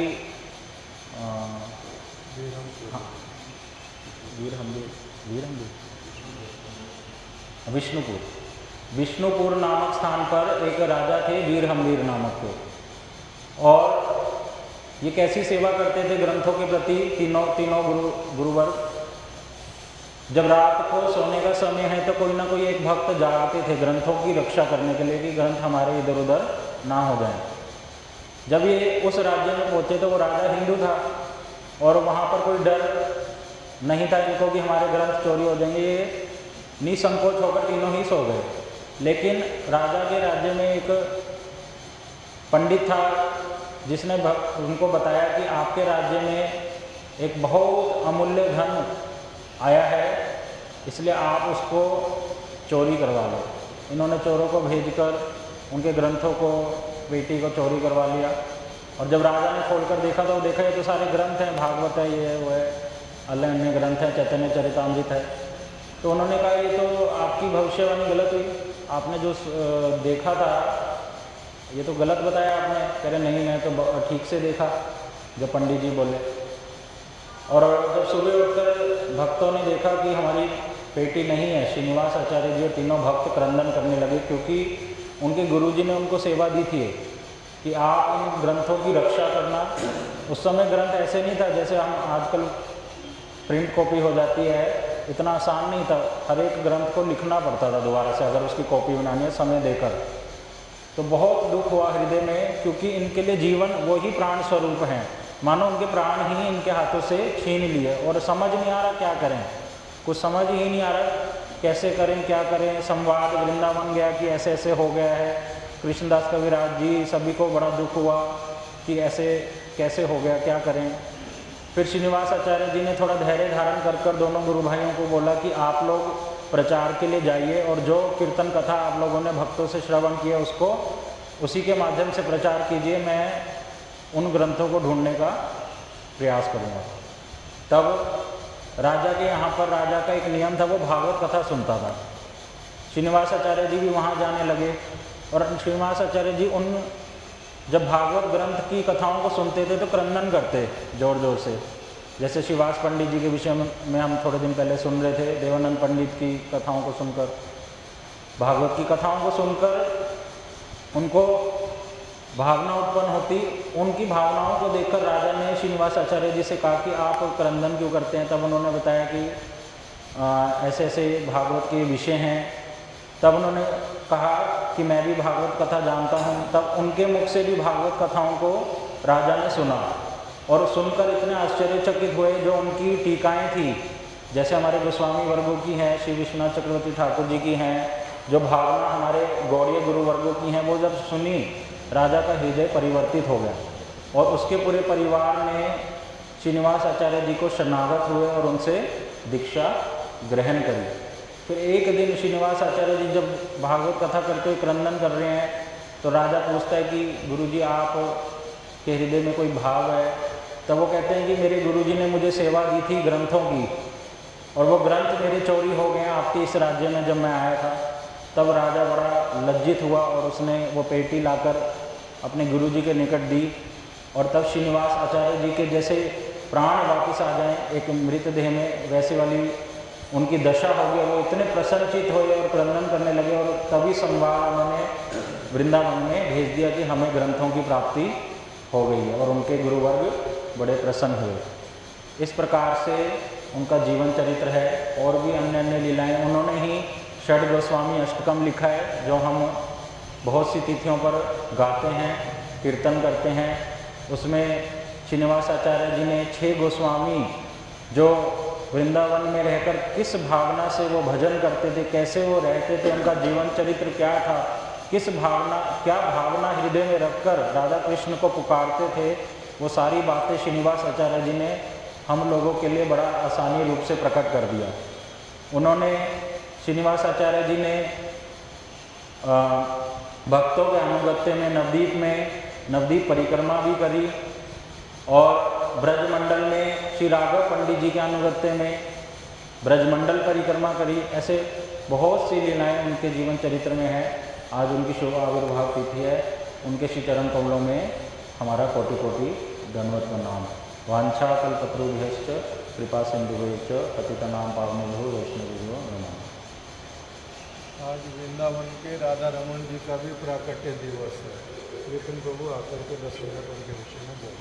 विष्णुपुर नामक स्थान पर एक राजा थे वीरहंबीर नामक के, और ये कैसी सेवा करते थे ग्रंथों के प्रति, तीनों गुरुवर्ग। जब रात को सोने का समय है तो कोई ना कोई एक भक्त जागते थे ग्रंथों की रक्षा करने के लिए कि ग्रंथ हमारे इधर उधर ना हो जाए। जब ये उस राज्य में पहुँचे तो वो राजा हिंदू था और वहाँ पर कोई डर नहीं था इनको कि हमारे ग्रंथ चोरी हो जाएंगे। ये निसंकोच होकर तीनों ही सो गए। लेकिन राजा के राज्य में एक पंडित था जिसने उनको बताया कि आपके राज्य में एक बहुत अमूल्य धन आया है, इसलिए आप उसको चोरी करवा लो। इन्होंने चोरों को भेजकर उनके ग्रंथों को, बेटी को चोरी करवा लिया। और जब राजा ने खोलकर देखा तो देखा ये तो सारे ग्रंथ हैं, भागवत है, ये है वो है, अन्य ग्रंथ है, चैतन्य चरितामृत है। तो उन्होंने कहा ये तो आपकी भविष्यवाणी गलत हुई, आपने जो देखा था ये तो गलत बताया आपने। कह रहे नहीं, मैं तो ठीक से देखा जो पंडित जी बोले। और जब सुबह उठकर भक्तों ने देखा कि हमारी बेटी नहीं है, श्रीनिवास आचार्य जी और तीनों भक्त क्रंदन करने लगे, क्योंकि उनके गुरुजी ने उनको सेवा दी थी कि आप इन ग्रंथों की रक्षा करना। उस समय ग्रंथ ऐसे नहीं था जैसे हम आजकल प्रिंट कॉपी हो जाती है, इतना आसान नहीं था। हर एक ग्रंथ को लिखना पड़ता था दोबारा से अगर उसकी कॉपी बनानी है समय देकर। तो बहुत दुख हुआ हृदय में, क्योंकि इनके लिए जीवन वो ही प्राण स्वरूप हैं। मानो उनके प्राण ही इनके हाथों से छीन लिए और समझ नहीं आ रहा क्या करें, कुछ समझ ही नहीं आ रहा कैसे करें क्या करें। संवाद वृंदावन गया कि ऐसे ऐसे हो गया है। कृष्णदास कविराज जी सभी को बड़ा दुख हुआ कि ऐसे कैसे हो गया, क्या करें। फिर श्रीनिवास आचार्य जी ने थोड़ा धैर्य धारण कर दोनों गुरु भाइयों को बोला कि आप लोग प्रचार के लिए जाइए और जो कीर्तन कथा आप लोगों ने भक्तों से श्रवण किया उसको उसी के माध्यम से प्रचार कीजिए, मैं उन ग्रंथों को ढूंढने का प्रयास करूँगा। तब राजा के यहाँ पर राजा का एक नियम था, वो भागवत कथा सुनता था। श्रीनिवास आचार्य जी भी वहाँ जाने लगे और श्रीनिवास आचार्य जी जब भागवत ग्रंथ की कथाओं को सुनते थे तो क्रंदन करते जोर जोर से। जैसे शिवास पंडित जी के विषय में हम थोड़े दिन पहले सुन रहे थे, देवानंद पंडित की कथाओं को सुनकर, भागवत की कथाओं को सुनकर उनको भावना उत्पन्न होती। उनकी भावनाओं को देखकर राजा ने श्रीनिवास आचार्य जी से कहा कि आप क्रंदन क्यों करते हैं। तब उन्होंने बताया कि ऐसे ऐसे भागवत के विषय हैं। तब उन्होंने कहा कि मैं भी भागवत कथा जानता हूँ। तब उनके मुख से भी भागवत कथाओं को राजा ने सुना और सुनकर इतने आश्चर्यचकित हुए। जो उनकी टीकाएँ थी, जैसे हमारे गोस्वामी वर्गों की हैं, श्री विश्वनाथ चक्रवर्ती ठाकुर जी की हैं, जो भावना हमारे गौड़ीय गुरु वर्गों की हैं, वो जब सुनी राजा का हृदय परिवर्तित हो गया और उसके पूरे परिवार ने श्रीनिवास आचार्य जी को शरणागत हुए और उनसे दीक्षा ग्रहण करी। फिर एक दिन श्रीनिवास आचार्य जी जब भागवत कथा करते हुए क्रंदन कर रहे हैं तो राजा पूछता है कि गुरुजी आप के हृदय में कोई भाव है। तब वो कहते हैं कि मेरे गुरुजी ने मुझे सेवा दी थी ग्रंथों की और वो ग्रंथ मेरे चोरी हो गए आपके इस राज्य में जब मैं आया था। तब राजा बड़ा लज्जित हुआ और उसने वो पेटी लाकर अपने गुरुजी के निकट दी और तब श्रीनिवास आचार्य जी के जैसे प्राण वापस आ जाएं एक मृतदेह में, वैसे वाली उनकी दशा हो गई। वो इतने प्रसन्नचित हुए और क्रंदन करने लगे और तभी संवाद उन्होंने वृंदावन में भेज दिया कि हमें ग्रंथों की प्राप्ति हो गई है और उनके गुरुवर्ग बड़े प्रसन्न हुए। इस प्रकार से उनका जीवन चरित्र है। और भी अन्य अन्य लीलाएँ, उन्होंने ही षड गोस्वामी अष्टकम लिखा है जो हम बहुत सी तिथियों पर गाते हैं, कीर्तन करते हैं। उसमें श्रीनिवास आचार्य जी ने 6 गोस्वामी जो वृंदावन में रहकर किस भावना से वो भजन करते थे, कैसे वो रहते थे, उनका जीवन चरित्र क्या था, किस भावना, क्या भावना हृदय में रखकर राधा कृष्ण को पुकारते थे, वो सारी बातें श्रीनिवास आचार्य जी ने हम लोगों के लिए बड़ा आसानी रूप से प्रकट कर दिया। उन्होंने श्रीनिवास आचार्य जी ने भक्तों के अनुगत्य में नवदीप परिक्रमा भी करी और ब्रजमंडल में श्री राघव पंडित जी के अनुगत्य में ब्रजमंडल परिक्रमा करी। ऐसे बहुत सी लीलाएँ उनके जीवन चरित्र में है। आज उनकी शुभ आविर्भाव तिथि है। उनके श्री चरण कमलों में हमारा कोटि कोटि दंडवत प्रणाम। वांछा कल्पतरुभ्यश्च कृपा सिंधुभ्यश्च पतितनां पावनेभ्यो वैष्णवेभ्यो नमः। आज वृंदावन के राधा रमन जी का भी प्राकट्य दिवस है। विपिन प्रभु आकर के 10 मिनट उनके विषय में बोल।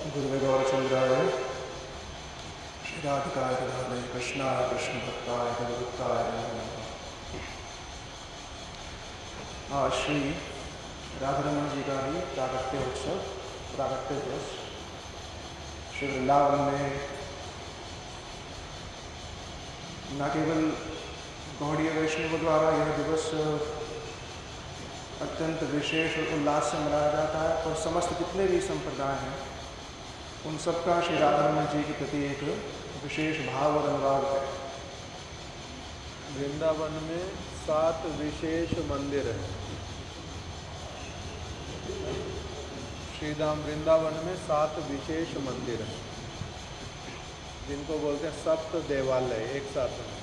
गुरुवे गौरचंद्राय राधिकाय राधे कृष्णाय कृष्ण भक्ताय भगवत्ताय नमः। आज श्री राधारमण जी का ही प्रागट्य उत्सव, प्रागट्य दिवस। श्री वृंदावन में न केवल गौड़ीय वैष्णव द्वारा यह दिवस अत्यंत विशेष और उल्लास से मनाया जाता है, और समस्त जितने भी संप्रदाय हैं उन सबका श्री राधारमण जी के प्रति एक विशेष भाव और अनुराग है। वृंदावन में 7 विशेष मंदिर हैं। श्रीधाम वृंदावन में 7 विशेष मंदिर हैं, जिनको बोलते हैं सप्त देवालय एक साथ में।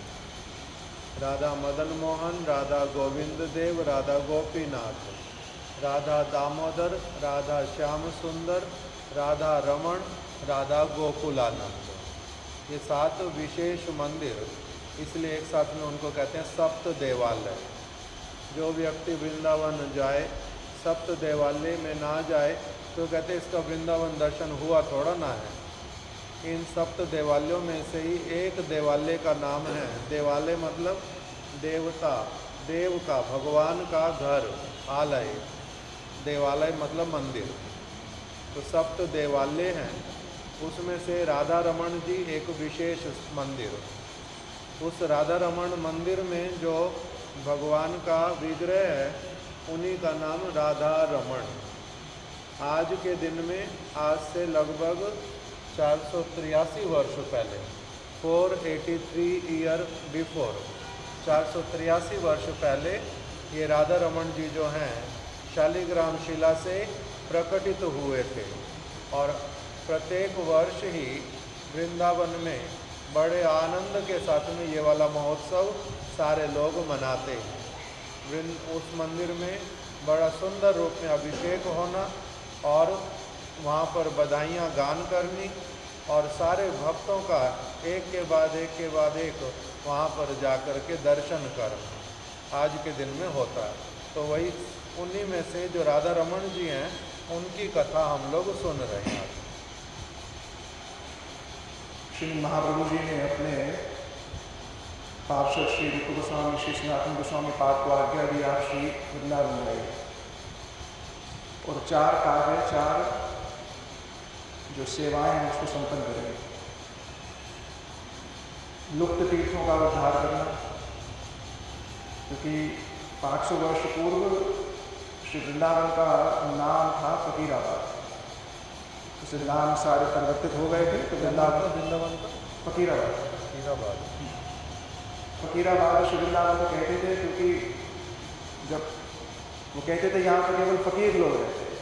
राधा मदन मोहन, राधा गोविंद देव, राधा गोपीनाथ, राधा दामोदर, राधा श्याम सुंदर, राधा रमण, राधा गोकुलानंद। ये 7 विशेष मंदिर, इसलिए एक साथ में उनको कहते हैं सप्त देवालय। जो व्यक्ति वृंदावन जाए, सप्त देवालय में ना जाए तो कहते हैं इसका वृंदावन दर्शन हुआ थोड़ा ना है। इन सप्त देवालयों में से ही एक देवालय का नाम है, देवालय मतलब देवता, देव का, भगवान का घर, आलय। देवालय मतलब मंदिर। तो सप्त देवालय हैं, उसमें से राधा रमण जी एक विशेष मंदिर। उस राधा रमण मंदिर में जो भगवान का विग्रह है, उन्हीं का नाम राधा रमण। आज के दिन में, आज से लगभग 483 वर्ष पहले, 483 ईयर बिफोर, 483 वर्ष पहले ये राधा रमण जी जो हैं शालिग्राम शिला से प्रकटित हुए थे। और प्रत्येक वर्ष ही वृंदावन में बड़े आनंद के साथ में ये वाला महोत्सव सारे लोग मनाते हैं। उस मंदिर में बड़ा सुंदर रूप में अभिषेक होना और वहाँ पर बधाइयाँ गान करनी और सारे भक्तों का एक के बाद एक वहाँ पर जाकर के दर्शन करना आज के दिन में होता है। तो वही उन्हीं में से जो राधा रमण जी हैं, उनकी कथा हम लोग सुन रहे हैं। श्री महाप्रभु जी ने अपने पार्षद श्री रूप गोस्वामी, श्री सनातन गोस्वामी पाद को आज्ञा दी, आप श्री वृंदावन गए और 4 कार्य, 4 जो सेवाएं हैं उसको संपन्न करेंगे। लुप्त तीर्थों का उद्धार करना, क्योंकि 500 वर्ष पूर्व श्री वृंदावन का नाम था फकीराबाद। उसे नाम सारे परिवर्तित हो गए थे, तो वृंदावन का फकीराबाद श्री वृंदावन को कहते थे, क्योंकि जब वो कहते थे यहाँ पर केवल फकीर लोग रहते हैं,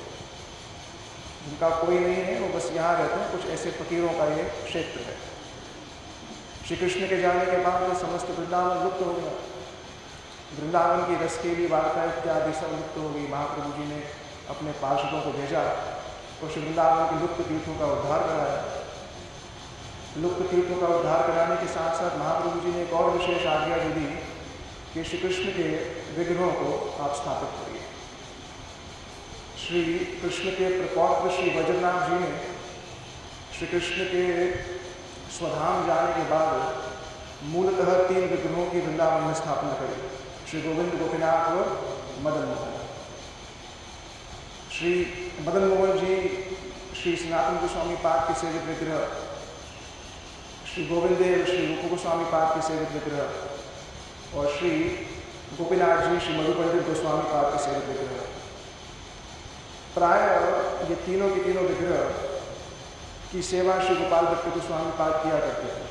जिनका कोई नहीं है, वो बस यहाँ रहते हैं। कुछ ऐसे फकीरों का ये क्षेत्र है। श्री कृष्ण के जाने के बाद समस्त वृंदावन लुप्त हो गया। वृंदावन की रसकेली वार्ता इत्यादि सब लुप्त हो गई। महाप्रभु जी ने अपने पार्षदों को भेजा और श्री वृंदावन के लुप्त तीर्थों का उद्धार कराया। लुप्त तीर्थों का उद्धार कराने के साथ साथ महाप्रभु जी ने एक और विशेष आज्ञा दी कि श्री कृष्ण के विग्रहों को आप स्थापित करिए। श्री कृष्ण के प्रपौत्र श्री वज्रनाथ जी ने श्री कृष्ण के स्वधाम जाने के बाद मूलतः 3 विग्रहों की वृंदावन में स्थापना करी, श्री गोविंद, गोपीनाथ और मदन मोहन। श्री मदन मोहन जी श्री सनातन गोस्वामी पाद के सेवित विग्रह, श्री गोविंद देव श्री रूप गोस्वामी पाद के सेवित विग्रह और श्री गोपीनाथ जी श्री मधु पंडित गोस्वामी पाद के सेवित विग्रह। प्राय ये तीनों के तीनों विग्रह की सेवा श्री गोपाल भट्ट गोस्वामी पाद किया करते थे,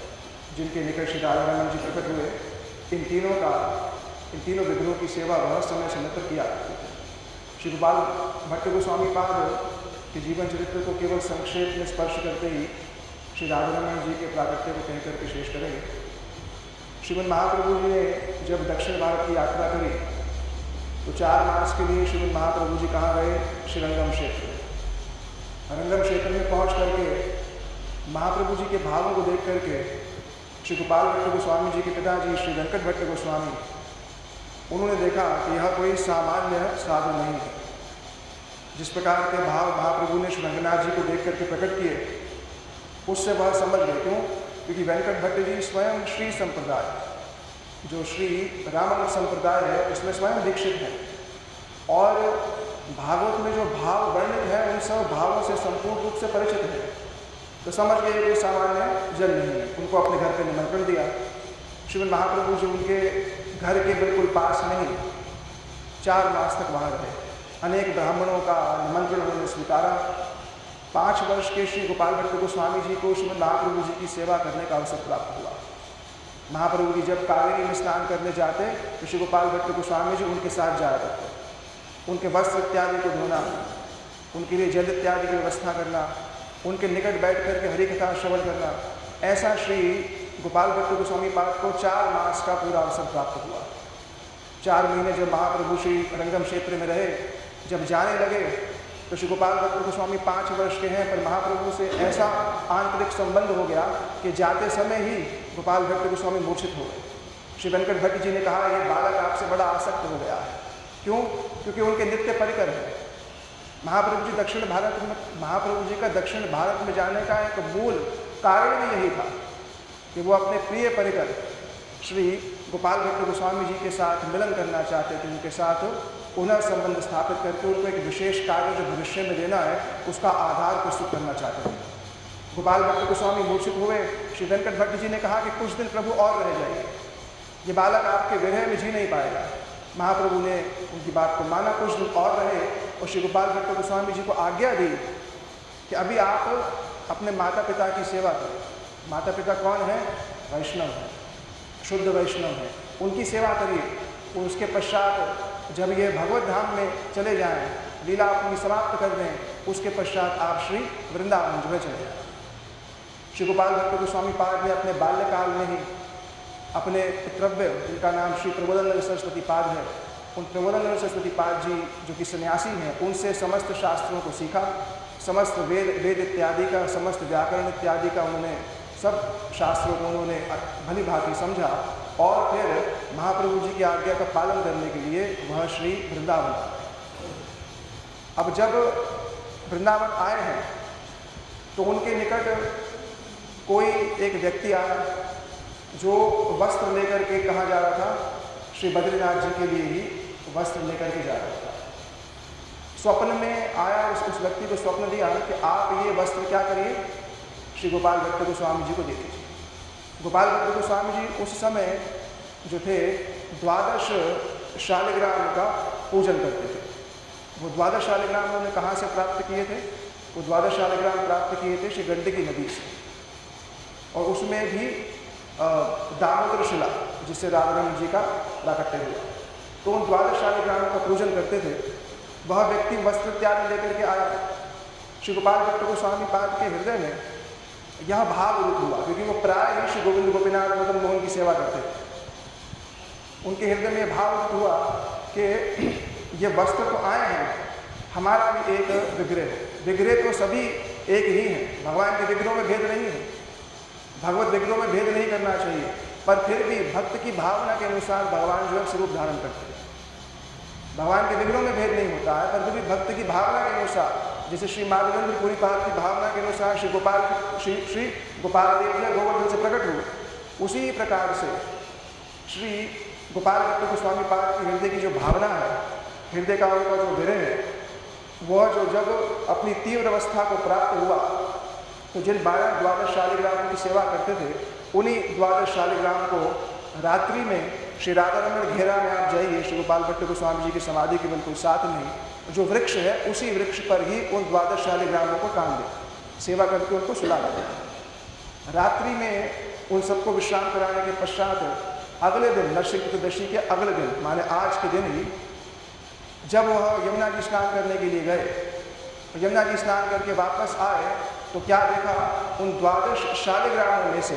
जिनके निकट श्री राधा रमण जी प्रकट हुए। इन तीनों विग्रहों की सेवा वह समय समय पर किया करते थे। श्री गोपाल भट्ट गोस्वामी पाद के जीवन चरित्र को केवल संक्षेप में स्पर्श करते ही श्री राधा रमण जी के प्रागट्य को कहकर के शेष करेंगे। श्रीमद् महाप्रभु जी ने जब दक्षिण भारत की यात्रा करी तो 4 मास के लिए श्रीमद् महाप्रभु जी कहाँ गए? श्रीरंगम क्षेत्र। रंगम क्षेत्र में पहुँच करके महाप्रभु जी के भावों को देख करके श्री गोपाल भट्ट गोस्वामी जी के पिताजी श्री वेंकट भट्ट गोस्वामी, उन्होंने देखा कि यह कोई सामान्य साधु नहीं है। जिस प्रकार के भाव महाप्रभु ने श्री रंगनाथ जी को देख करके प्रकट किए, उससे वह समझ गए। क्यों? क्योंकि वेंकट भट्ट जी स्वयं श्री संप्रदाय, जो श्री रामानंद संप्रदाय है, उसमें स्वयं दीक्षित हैं और भागवत में जो भाव वर्णित है उन सब भावों से संपूर्ण रूप से परिचित है। तो समझ गए कोई सामान्य जन नहीं है। उनको अपने घर पे निमंत्रण दिया। श्रीमद् महाप्रभु जी उनके घर के बिल्कुल पास में ही 4 मास तक वहाँ रहे। अनेक ब्राह्मणों का निमंत्रण उन्होंने स्वीकारा। 5 वर्ष के श्री गोपाल भट्ट गोस्वामी जी को श्रीमद् महाप्रभु जी की सेवा करने का अवसर प्राप्त हुआ। महाप्रभु जी जब कावेरी में स्नान करने जाते तो श्री गोपाल भट्ट गोस्वामी जी उनके साथ जाया करते। उनके वस्त्र इत्यादि को धोना, उनके लिए जल इत्यादि की व्यवस्था करना, उनके निकट बैठ करके हरि कथा श्रवण करना, ऐसा श्री गोपाल भट्ट गोस्वामी पाद को 4 मास का पूरा अवसर प्राप्त हुआ। 4 महीने जब महाप्रभु श्री रंगम क्षेत्र में रहे, जब जाने लगे तो श्री गोपाल भट्ट गोस्वामी 5 वर्ष के हैं, पर महाप्रभु से ऐसा आंतरिक संबंध हो गया कि जाते समय ही गोपाल भट्ट गोस्वामी मूर्छित हो गए। श्री वेंकट भट्ट जी ने कहा, ये बालक आपसे बड़ा आसक्त हो गया है। क्यों? क्योंकि उनके नित्य परिकर है। महाप्रभु जी महाप्रभु जी का दक्षिण भारत में जाने का एक मूल कारण भी यही था कि वो अपने प्रिय परिकर श्री गोपाल भट्ट गोस्वामी जी के साथ मिलन करना चाहते थे। उनके साथ पुनः संबंध स्थापित करके उनको एक विशेष कार्य जो भविष्य में देना है उसका आधार प्रस्तुत करना चाहते थे। गोपाल भट्ट गोस्वामी मूर्छित हुए। श्री वेंकट भट्ट जी ने कहा कि कुछ दिन प्रभु और रह जाइए, ये बालक आपके विरह में जी नहीं पाएगा। महाप्रभु ने उनकी बात को माना, कुछ दिन और रहे और श्री गोपाल भट्ट गोस्वामी जी को आज्ञा दी कि अभी आप अपने माता पिता की सेवा करें। माता पिता कौन है? वैष्णव है, शुद्ध वैष्णव है, उनकी सेवा करिए। उसके पश्चात जब ये भगवत धाम में चले जाएं, लीला अपनी समाप्त कर दें, उसके पश्चात आप श्री वृंदावन जो है चले जाएं। श्री गोपाल भट्ट गोस्वामी पाद ने अपने बाल्यकाल में ही अपने पितृव्य, जिनका नाम श्री प्रबोधानंद सरस्वती पाद है, उन प्रबोधानंद सरस्वती पाद जी जो कि सन्यासी हैं, उनसे समस्त शास्त्रों को सीखा। समस्त वेद इत्यादि का, समस्त व्याकरण इत्यादि का उन्होंने, सब शास्त्रों को उन्होंने भली भांति समझा और फिर महाप्रभु जी की आज्ञा का पालन करने के लिए वह श्री वृंदावन आए। अब जब वृंदावन आए हैं तो उनके निकट कोई एक व्यक्ति आया जो वस्त्र लेकर के कहा जा रहा था, श्री बद्रीनाथ जी के लिए ही वस्त्र लेकर के जा रहा था। स्वप्न में आया, उस व्यक्ति को स्वप्न दिया कि आप ये वस्त्र क्या करिए, श्री गोपाल भट्ट गोस्वामी जी को दे दीजिए। गोपाल भट्ट गोस्वामी जी उस समय जो थे 12 शालिग्राम का पूजन करते थे। वो 12 शालिग्राम उन्होंने कहाँ से प्राप्त किए थे? वो 12 शालिग्राम प्राप्त किए थे श्री गंडकी नदी से, और उसमें भी दामोदर शिला जिससे राधारमण जी का प्राकट्य हुआ। तो उन 12 शालिग्रामों का पूजन करते थे। वह व्यक्ति वस्त्र त्याग लेकर के आया। श्री गोपाल भट्ट गोस्वामी पाद के हृदय में यह भाव उदित हुआ, क्योंकि वो प्राय ही श्री गोविंद गोपीनाथ मदन मोहन की सेवा करते थे। उनके हृदय में यह भाव उदित हुआ कि ये वस्त्र तो आए हैं, हमारा भी एक विग्रह है। विग्रह तो सभी एक ही हैं, भगवान के विग्रहों में भेद नहीं है, भगवत विग्रहों में भेद नहीं करना चाहिए, पर फिर भी भक्त की भावना के अनुसार भगवान जो है स्वरूप धारण करते हैं। भगवान के विग्रहों में भेद नहीं होता है, पर फिर भी भक्त की भावना के अनुसार, जैसे श्री माधवेंद्र पुरी पाद की भावना के अनुसार श्री गोपाल देव जो गोवर्धन से प्रकट हुए, उसी प्रकार से श्री गोपाल भट्ट गोस्वामी पाद की हृदय की जो भावना है, हृदय का उनका जो विरह है, वह जो जब अपनी तीव्र अवस्था को प्राप्त हुआ तो जिन 12 शालिग्रामों की सेवा करते थे, उन्हीं 12 शालिग्राम को रात्रि में श्री राधारमण घेरा में आप जाइए, श्री गोपाल भट्ट गोस्वामी जी की समाधि के बिल्कुल साथ में जो वृक्ष है, उसी वृक्ष पर ही उन 12 शालिग्रामों को टांग दे, सेवा करके उनको सुला देते। रात्रि में उन सबको विश्राम कराने के पश्चात अगले दिन, नरसिंह चतुर्दशी के अगले दिन, माने आज के दिन ही, जब वह यमुना जी स्नान करने के लिए गए, यमुना जी स्नान करके वापस आए तो क्या देखा, उन 12 शालिग्रामों में से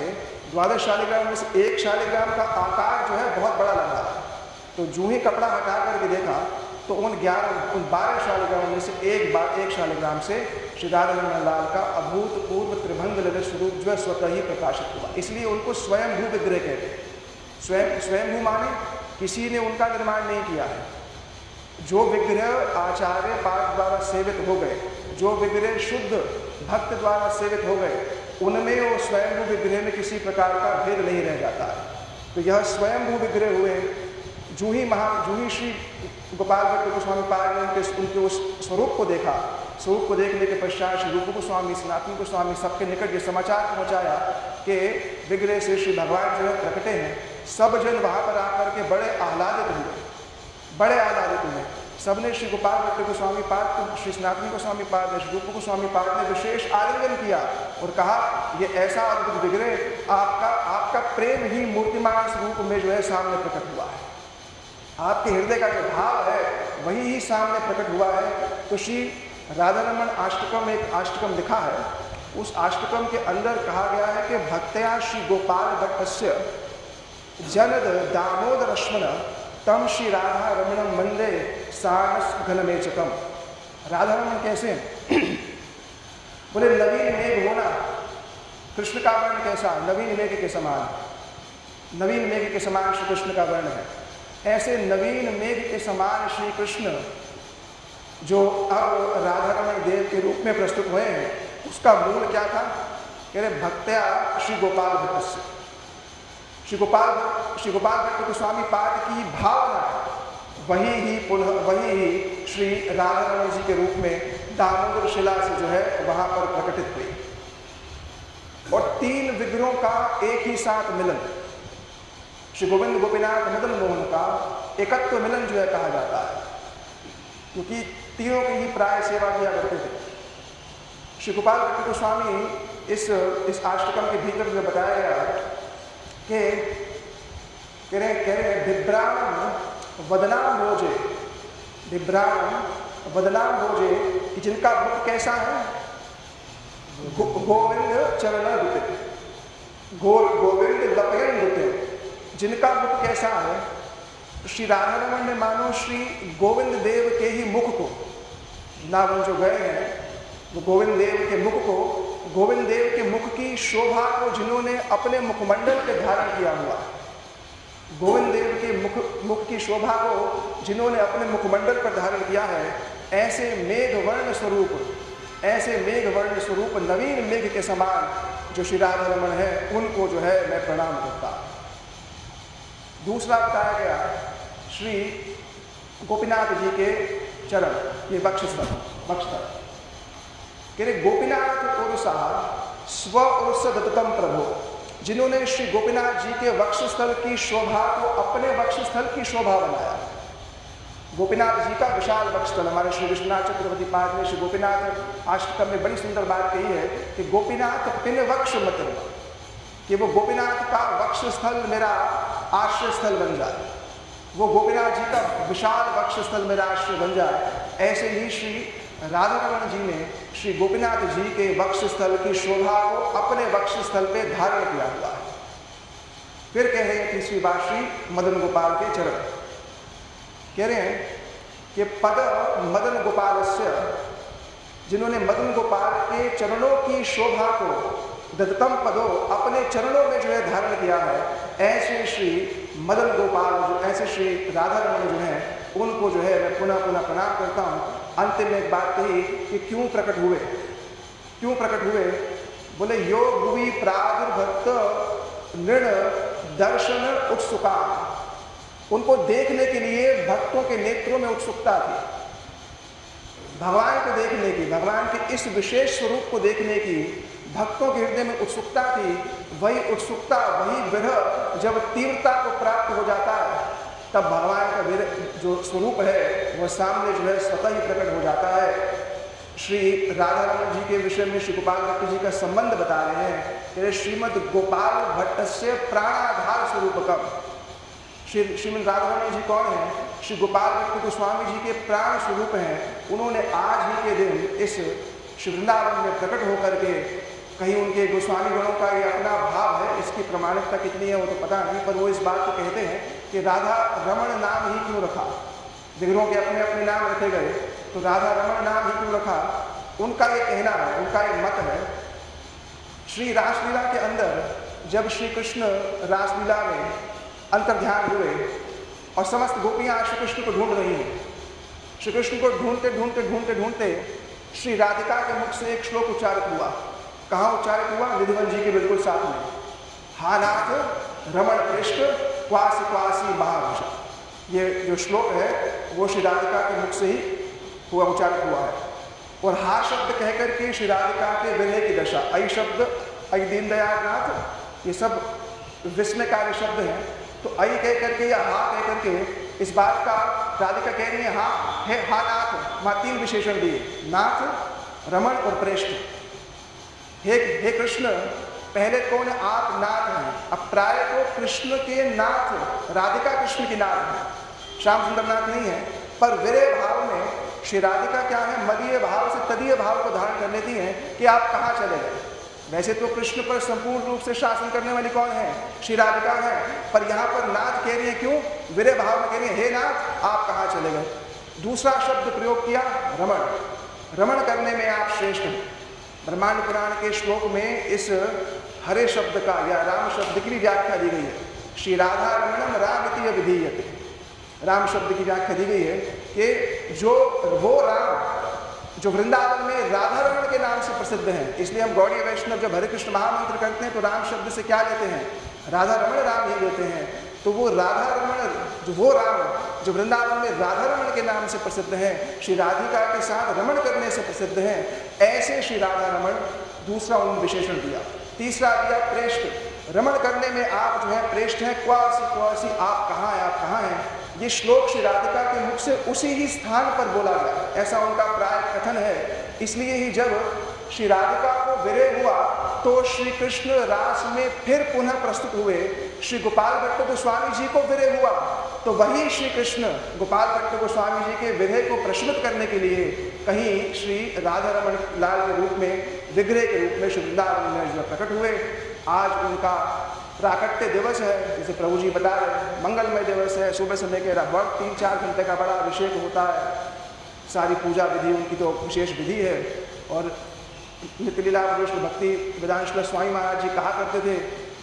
12 शालिग्राम में से एक शालिग्राम का आकार जो है बहुत बड़ा लग रहा है। तो जो ही कपड़ा हटा करके देखा तो उन 12 शालिग्रामों में से एक शालिग्राम से श्री राधारमण लाल का अभूतपूर्व त्रिभंग ललित स्वरूप जो है स्वतः ही प्रकाशित हुआ। इसलिए उनको स्वयंभू विग्रह कहते हैं। स्वयंभू माने किसी ने उनका निर्माण नहीं किया है, जो विग्रह आचार्य पाठ द्वारा सेवित हो गए, जो विग्रह शुद्ध भक्त द्वारा सेवित हो गए, उनमें वो स्वयंभू विग्रह में किसी प्रकार का भेद नहीं रह जाता है। तो यह स्वयंभू विग्रह हुए। जो ही श्री गोपाल भट्ट गोस्वामी पाद ने उनके उस स्वरूप को देखा, स्वरूप को देखने के पश्चात श्री रूप गोस्वामी, सनातन गोस्वामी सबके निकट ये समाचार पहुंचाया कि विग्रह से श्री भगवान जो है प्रकटे हैं। सब जन वहाँ पर आकर के बड़े आह्लादित हुए। सबने श्री गोपाल भट्ट गोस्वामी पाद को, श्री सनातन गोस्वामी पाद ने, श्री रूप गोस्वामी पाद ने विशेष आलिंगन किया और कहा ये ऐसा अद्भुत विग्रह आपका प्रेम ही मूर्तिमान स्वरूप में जो है सामने प्रकट हुआ है। आपके हृदय का जो भाव है वही ही सामने प्रकट हुआ है। तो श्री राधारमण अष्टकम, एक अष्टकम लिखा है, उस अष्टकम के अंदर कहा गया है कि भक्तया श्री गोपाल भट्टस्य जनद दामोदर रश्मन तम श्री राधा रमणम मंदे सानस घनमेचकम। राधा रमण कैसे बोले नवीन मेघ होना, कृष्ण का वर्ण कैसा, नवीन मेघ के समान, नवीन मेघ के समान श्री कृष्ण का वर्ण है। ऐसे नवीन मेघ के समान श्री कृष्ण जो अब राधा रमण देव के रूप में प्रस्तुत हुए हैं, उसका मूल क्या था? कह रहे भक्त्या श्री गोपाल भट्ट से, श्री गोपाल भट्ट गोस्वामी पाद की भावना वही ही श्री राधा रमण जी के रूप में दामोदर शिला से जो है वहाँ पर प्रकटित हुई। और तीन विग्रहों का एक ही साथ मिलन, श्री गोविंद गोपीनाथ मदन मोहन का एकत्व मिलन जो है कहा जाता है, क्योंकि तीनों की ही प्राय सेवा किया करते थे। श्री गोपाल भट्ट गोस्वामी इस अष्टकम के भीतर जो बताया गया कि कह रहे बिभ्राम वदनाम भोजे, बिभ्राम वदनाम भोजे, कि जिनका मुख कैसा है? गोविंद चरण दुते, गोविंद लपयन दुते। जिनका मुख कैसा है? श्री राधा रमण ने मानो श्री गोविंद देव के ही मुख को, वृंदावन जो गए हैं वो गोविंद देव के मुख को, गोविंद देव के मुख की शोभा को जिन्होंने अपने मुखमंडल पे धारण किया हुआ, गोविंद देव के मुख की शोभा को जिन्होंने अपने मुखमंडल पर धारण किया है, ऐसे मेघवर्ण स्वरूप नवीन मेघ के समान जो श्री राधा रमण है, उनको जो है मैं प्रणाम करता। दूसरा बताया गया श्री गोपीनाथ जी के चरण, ये वक्षस्थल कह रहे गोपीनाथ उर्सा स्व उर्स दत्तम प्रभो, जिन्होंने श्री गोपीनाथ जी के वक्षस्थल की शोभा को अपने वक्षस्थल की शोभा बनाया। गोपीनाथ जी का विशाल वक्षस्थल, हमारे श्री विश्वनाथ चक्रवर्ती पाद ने श्री गोपीनाथ अष्टकम में बड़ी सुंदर बात कही है कि गोपीनाथ पिन वक्ष मत, कि वो गोपीनाथ का वक्षस्थल मेरा आश्रय स्थल बन जाए, वो गोपीनाथ जी का विशाल वक्षस्थल मेरा आश्रय बन जाए। ऐसे ही श्री राधा रमण जी ने श्री गोपीनाथ जी के वक्षस्थल की शोभा को अपने वक्षस्थल पे धारण किया हुआ है। फिर कह रहे हैं तीसरी बात श्री मदन गोपाल के चरण, कह रहे हैं कि पद मदन गोपाल से, जिन्होंने मदन गोपाल के चरणों की शोभा को दत्तम पदो अपने चरणों में जो है धारण किया है, ऐसे श्री मदन गोपाल जो, ऐसे श्री राधा रमण जो हैं, उनको जो है मैं पुनः पुनः प्रणाम करता हूँ। अंतिम में एक बात कही कि क्यों प्रकट हुए? बोले योग भुवि प्रादुर्भक्त नृण दर्शन उत्सुका, उनको देखने के लिए भक्तों के नेत्रों में उत्सुकता थी, भगवान को देखने की, भगवान के इस विशेष स्वरूप को देखने की भक्तों के हृदय में उत्सुकता थी। वही उत्सुकता, वही विरह जब तीव्रता को प्राप्त हो जाता है, तब भगवान का जो स्वरूप है वह सामने जो है स्वतः ही प्रकट हो जाता है। श्री राधा रमण जी के विषय में श्री गोपाल भट्ट जी का संबंध बता रहे हैं कि श्रीमद गोपाल भट्ट से प्राणाधार स्वरूपकम, श्रीमद राधा रमण जी कौन है? श्री गोपाल भट्ट गोस्वामी जी के प्राण स्वरूप हैं। उन्होंने आज ही के दिन इस श्री वृंदावन में प्रकट होकर के, कहीं उनके गोस्वामी गणों का ये अपना भाव है, इसकी प्रमाणिकता कितनी है वो तो पता नहीं, पर वो इस बात को कहते हैं कि राधा रमण नाम ही क्यों रखा, विग्रहों के अपने अपने नाम रखे गए, तो राधा रमण नाम ही क्यों रखा? उनका ये कहना है, उनका एक मत है। श्री रासलीला के अंदर जब श्री कृष्ण रासलीला में अंतर्ध्यान हुए और समस्त गोपियाँ श्री कृष्ण को ढूंढ रही हैं, श्री कृष्ण को ढूंढते ढूंढते ढूंढते ढूंढते श्री राधिका के मुख से एक श्लोक उच्चारित हुआ। कहाँ उच्चारित हुआ? निधिवन जी के बिल्कुल साथ में। हा नाथ रमण पृष्ठ क्वासी क्वासी महाभूषण। ये जो श्लोक है वो श्री राधिका के मुख से ही हुआ, उच्चारित हुआ है। और हा शब्द कहकर के श्री राधिका के विरह की दशा, ऐ शब्द, ऐ दीनदयाल नाथ, ये सब विस्मयकारी शब्द हैं। तो ऐ कह करके या हा कह करके इस बात का राधिका कह रही है हाँ है, हा नाथ, वहाँ 3 विशेषण दिए, नाथ, रमण और प्रेष्ठ। हे कृष्ण, पहले कौन है? आप नाथ हैं। अब प्राय तो कृष्ण के नाथ, राधिका कृष्ण की नाथ है, श्याम सुंदर नाथ नहीं है। पर विरह भाव में श्री राधिका क्या है? मदीय भाव से तदीय भाव को धारण कर लेती हैं कि आप कहाँ चले गए। वैसे तो कृष्ण पर संपूर्ण रूप से शासन करने वाली कौन है? श्री राधिका है। पर यहाँ पर नाथ कह रही है, क्यों? विरह भाव में कह रही है, हे नाथ आप कहाँ चले गए। दूसरा शब्द प्रयोग किया, रमण। रमण करने में आप श्रेष्ठ हैं। ब्रह्मांड पुराण के श्लोक में इस हरे शब्द का या राम शब्द की भी व्याख्या दी गई है। श्री राधा रमणम राम इति विधीयते। राम शब्द की व्याख्या दी गई है कि जो वो राम जो वृंदावन में राधा रमण के नाम से प्रसिद्ध हैं। इसलिए हम गौड़ीय वैष्णव जब हरे कृष्ण महामंत्र करते हैं तो राम शब्द से क्या लेते हैं? राधा रमण राम ही लेते हैं। तो वो राधा रमण, जो वो राम जो वृंदावन में राधा रमण के नाम से प्रसिद्ध हैं, श्री राधिका के साथ रमण करने से प्रसिद्ध हैं, ऐसे श्री राधा रमण। दूसरा उन विशेषण दिया। तीसरा दिया प्रेष्ठ। रमण करने में आप जो है प्रेष्ठ हैं। क्वासी क्वासी, आप कहाँ हैं, आप कहाँ हैं। ये श्लोक श्री राधिका के मुख से उसी ही स्थान पर बोला गया, ऐसा उनका प्राय कथन है। इसलिए ही जब श्री राधिका को विरह हुआ तो श्री कृष्ण रास में फिर पुनः प्रस्तुत हुए। श्री गोपाल भट्ट गोस्वामी जी को विरह हुआ तो वही श्री कृष्ण गोपाल भट्ट गोस्वामी जी के विरह को प्रशमित करने के लिए कहीं श्री राधा रमण लाल के रूप में, विग्रह के रूप में श्री वृंदावन में जो प्रकट हुए। आज उनका प्राकट्य दिवस है, जैसे प्रभु जी बता रहे, मंगलमय दिवस है। सुबह से लेकर वक्त 3-4 घंटे का बड़ा अभिषेक होता है। सारी पूजा विधि उनकी तो विशेष विधि है। और नित्य लीला वरिष्ठ भक्ति वेदांत स्वामी महाराज जी कहा करते थे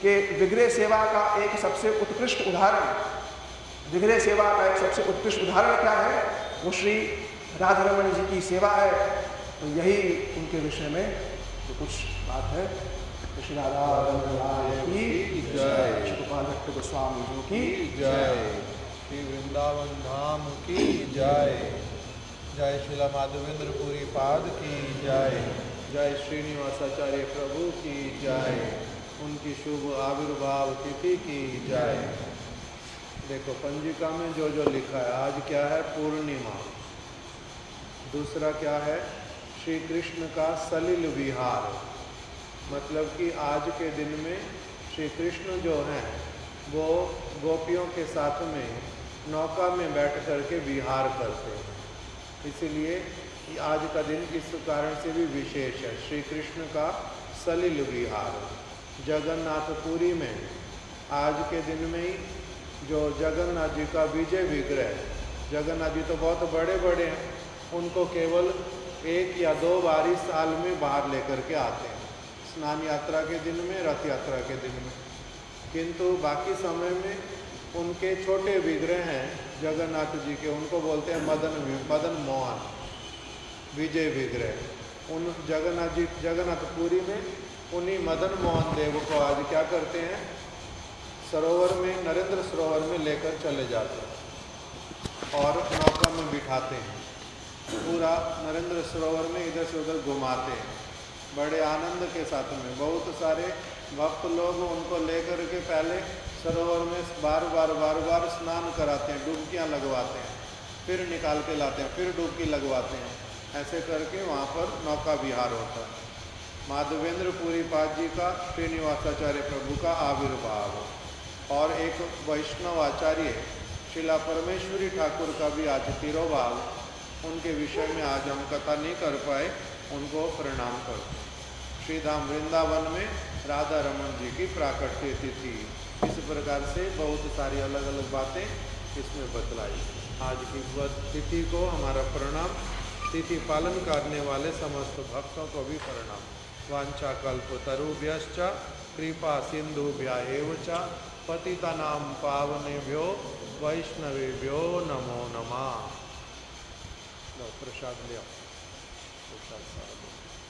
कि विग्रह सेवा का एक सबसे उत्कृष्ट उदाहरण, विग्रह सेवा का एक सबसे उत्कृष्ट उदाहरण क्या है? वो श्री राधा रमण जी की सेवा है। तो यही उनके विषय में जो कुछ बात है। श्री राधा रमण की जय, श्री गोपाल भट्ट गोस्वामी जी की जय, श्री वृंदावन धाम की जय, जय श्रीला माधवेंद्र पुरी पाद की जय, जय श्रीनिवासाचार्य प्रभु की जय, उनकी शुभ आविर्भाव तिथि की जय। देखो पंजिका में जो जो लिखा है, आज क्या है? पूर्णिमा। दूसरा क्या है? श्री कृष्ण का सलिल विहार, मतलब कि आज के दिन में श्री कृष्ण जो हैं वो गोपियों के साथ में नौका में बैठ करके विहार करते हैं। इसीलिए आज का दिन इस कारण से भी विशेष है, श्री कृष्ण का सलिल विहार। जगन्नाथपुरी में आज के दिन में ही जो जगन्नाथ जी का विजय विग्रह, जगन्नाथ जी तो बहुत बड़े बड़े हैं, उनको केवल 1 या 2 बार इस साल में बाहर लेकर के आते हैं, स्नान यात्रा के दिन में, रथ यात्रा के दिन में। किंतु बाकी समय में उनके छोटे विग्रह हैं जगन्नाथ जी के, उनको बोलते हैं मदन मोहन विजय विग्रह। उन जगन्नाथपुरी में उन्हीं मदन मोहन देव को आज क्या करते हैं? सरोवर में, नरेंद्र सरोवर में लेकर चले जाते हैं और नौका में बिठाते हैं। पूरा नरेंद्र सरोवर में इधर से उधर घुमाते हैं बड़े आनंद के साथ में। बहुत सारे भक्त लोग उनको लेकर के पहले सरोवर में बार बार स्नान कराते हैं, डुबकियां लगवाते हैं, फिर निकाल के लाते हैं, फिर डुबकी लगवाते हैं। ऐसे करके वहाँ पर नौका विहार होता है। माधवेंद्र पुरी पाद जी का, श्रीनिवासाचार्य प्रभु का आविर्भाव और एक वैष्णव आचार्य शिला परमेश्वरी ठाकुर का भी आज तिरुभाव, उनके विषय में आज हम कथा नहीं कर पाए, उनको प्रणाम करते। श्रीधाम वृंदावन में राधा रमण जी की प्राकट्य तिथि, इस प्रकार से बहुत सारी अलग अलग बातें इसमें बतलाई। आज की तिथि को हमारा प्रणाम। तिथि पालन करने वाले समस्त भक्तों को भी प्रणाम। वांछा कल्पतरुभ्यश्च कृपा सिंधुभ्यैव च पतितानां पावनेभ्यो वैष्णवेभ्यो नमो नमः। प्रसाद ले आओ, प्रसाद सारा दो।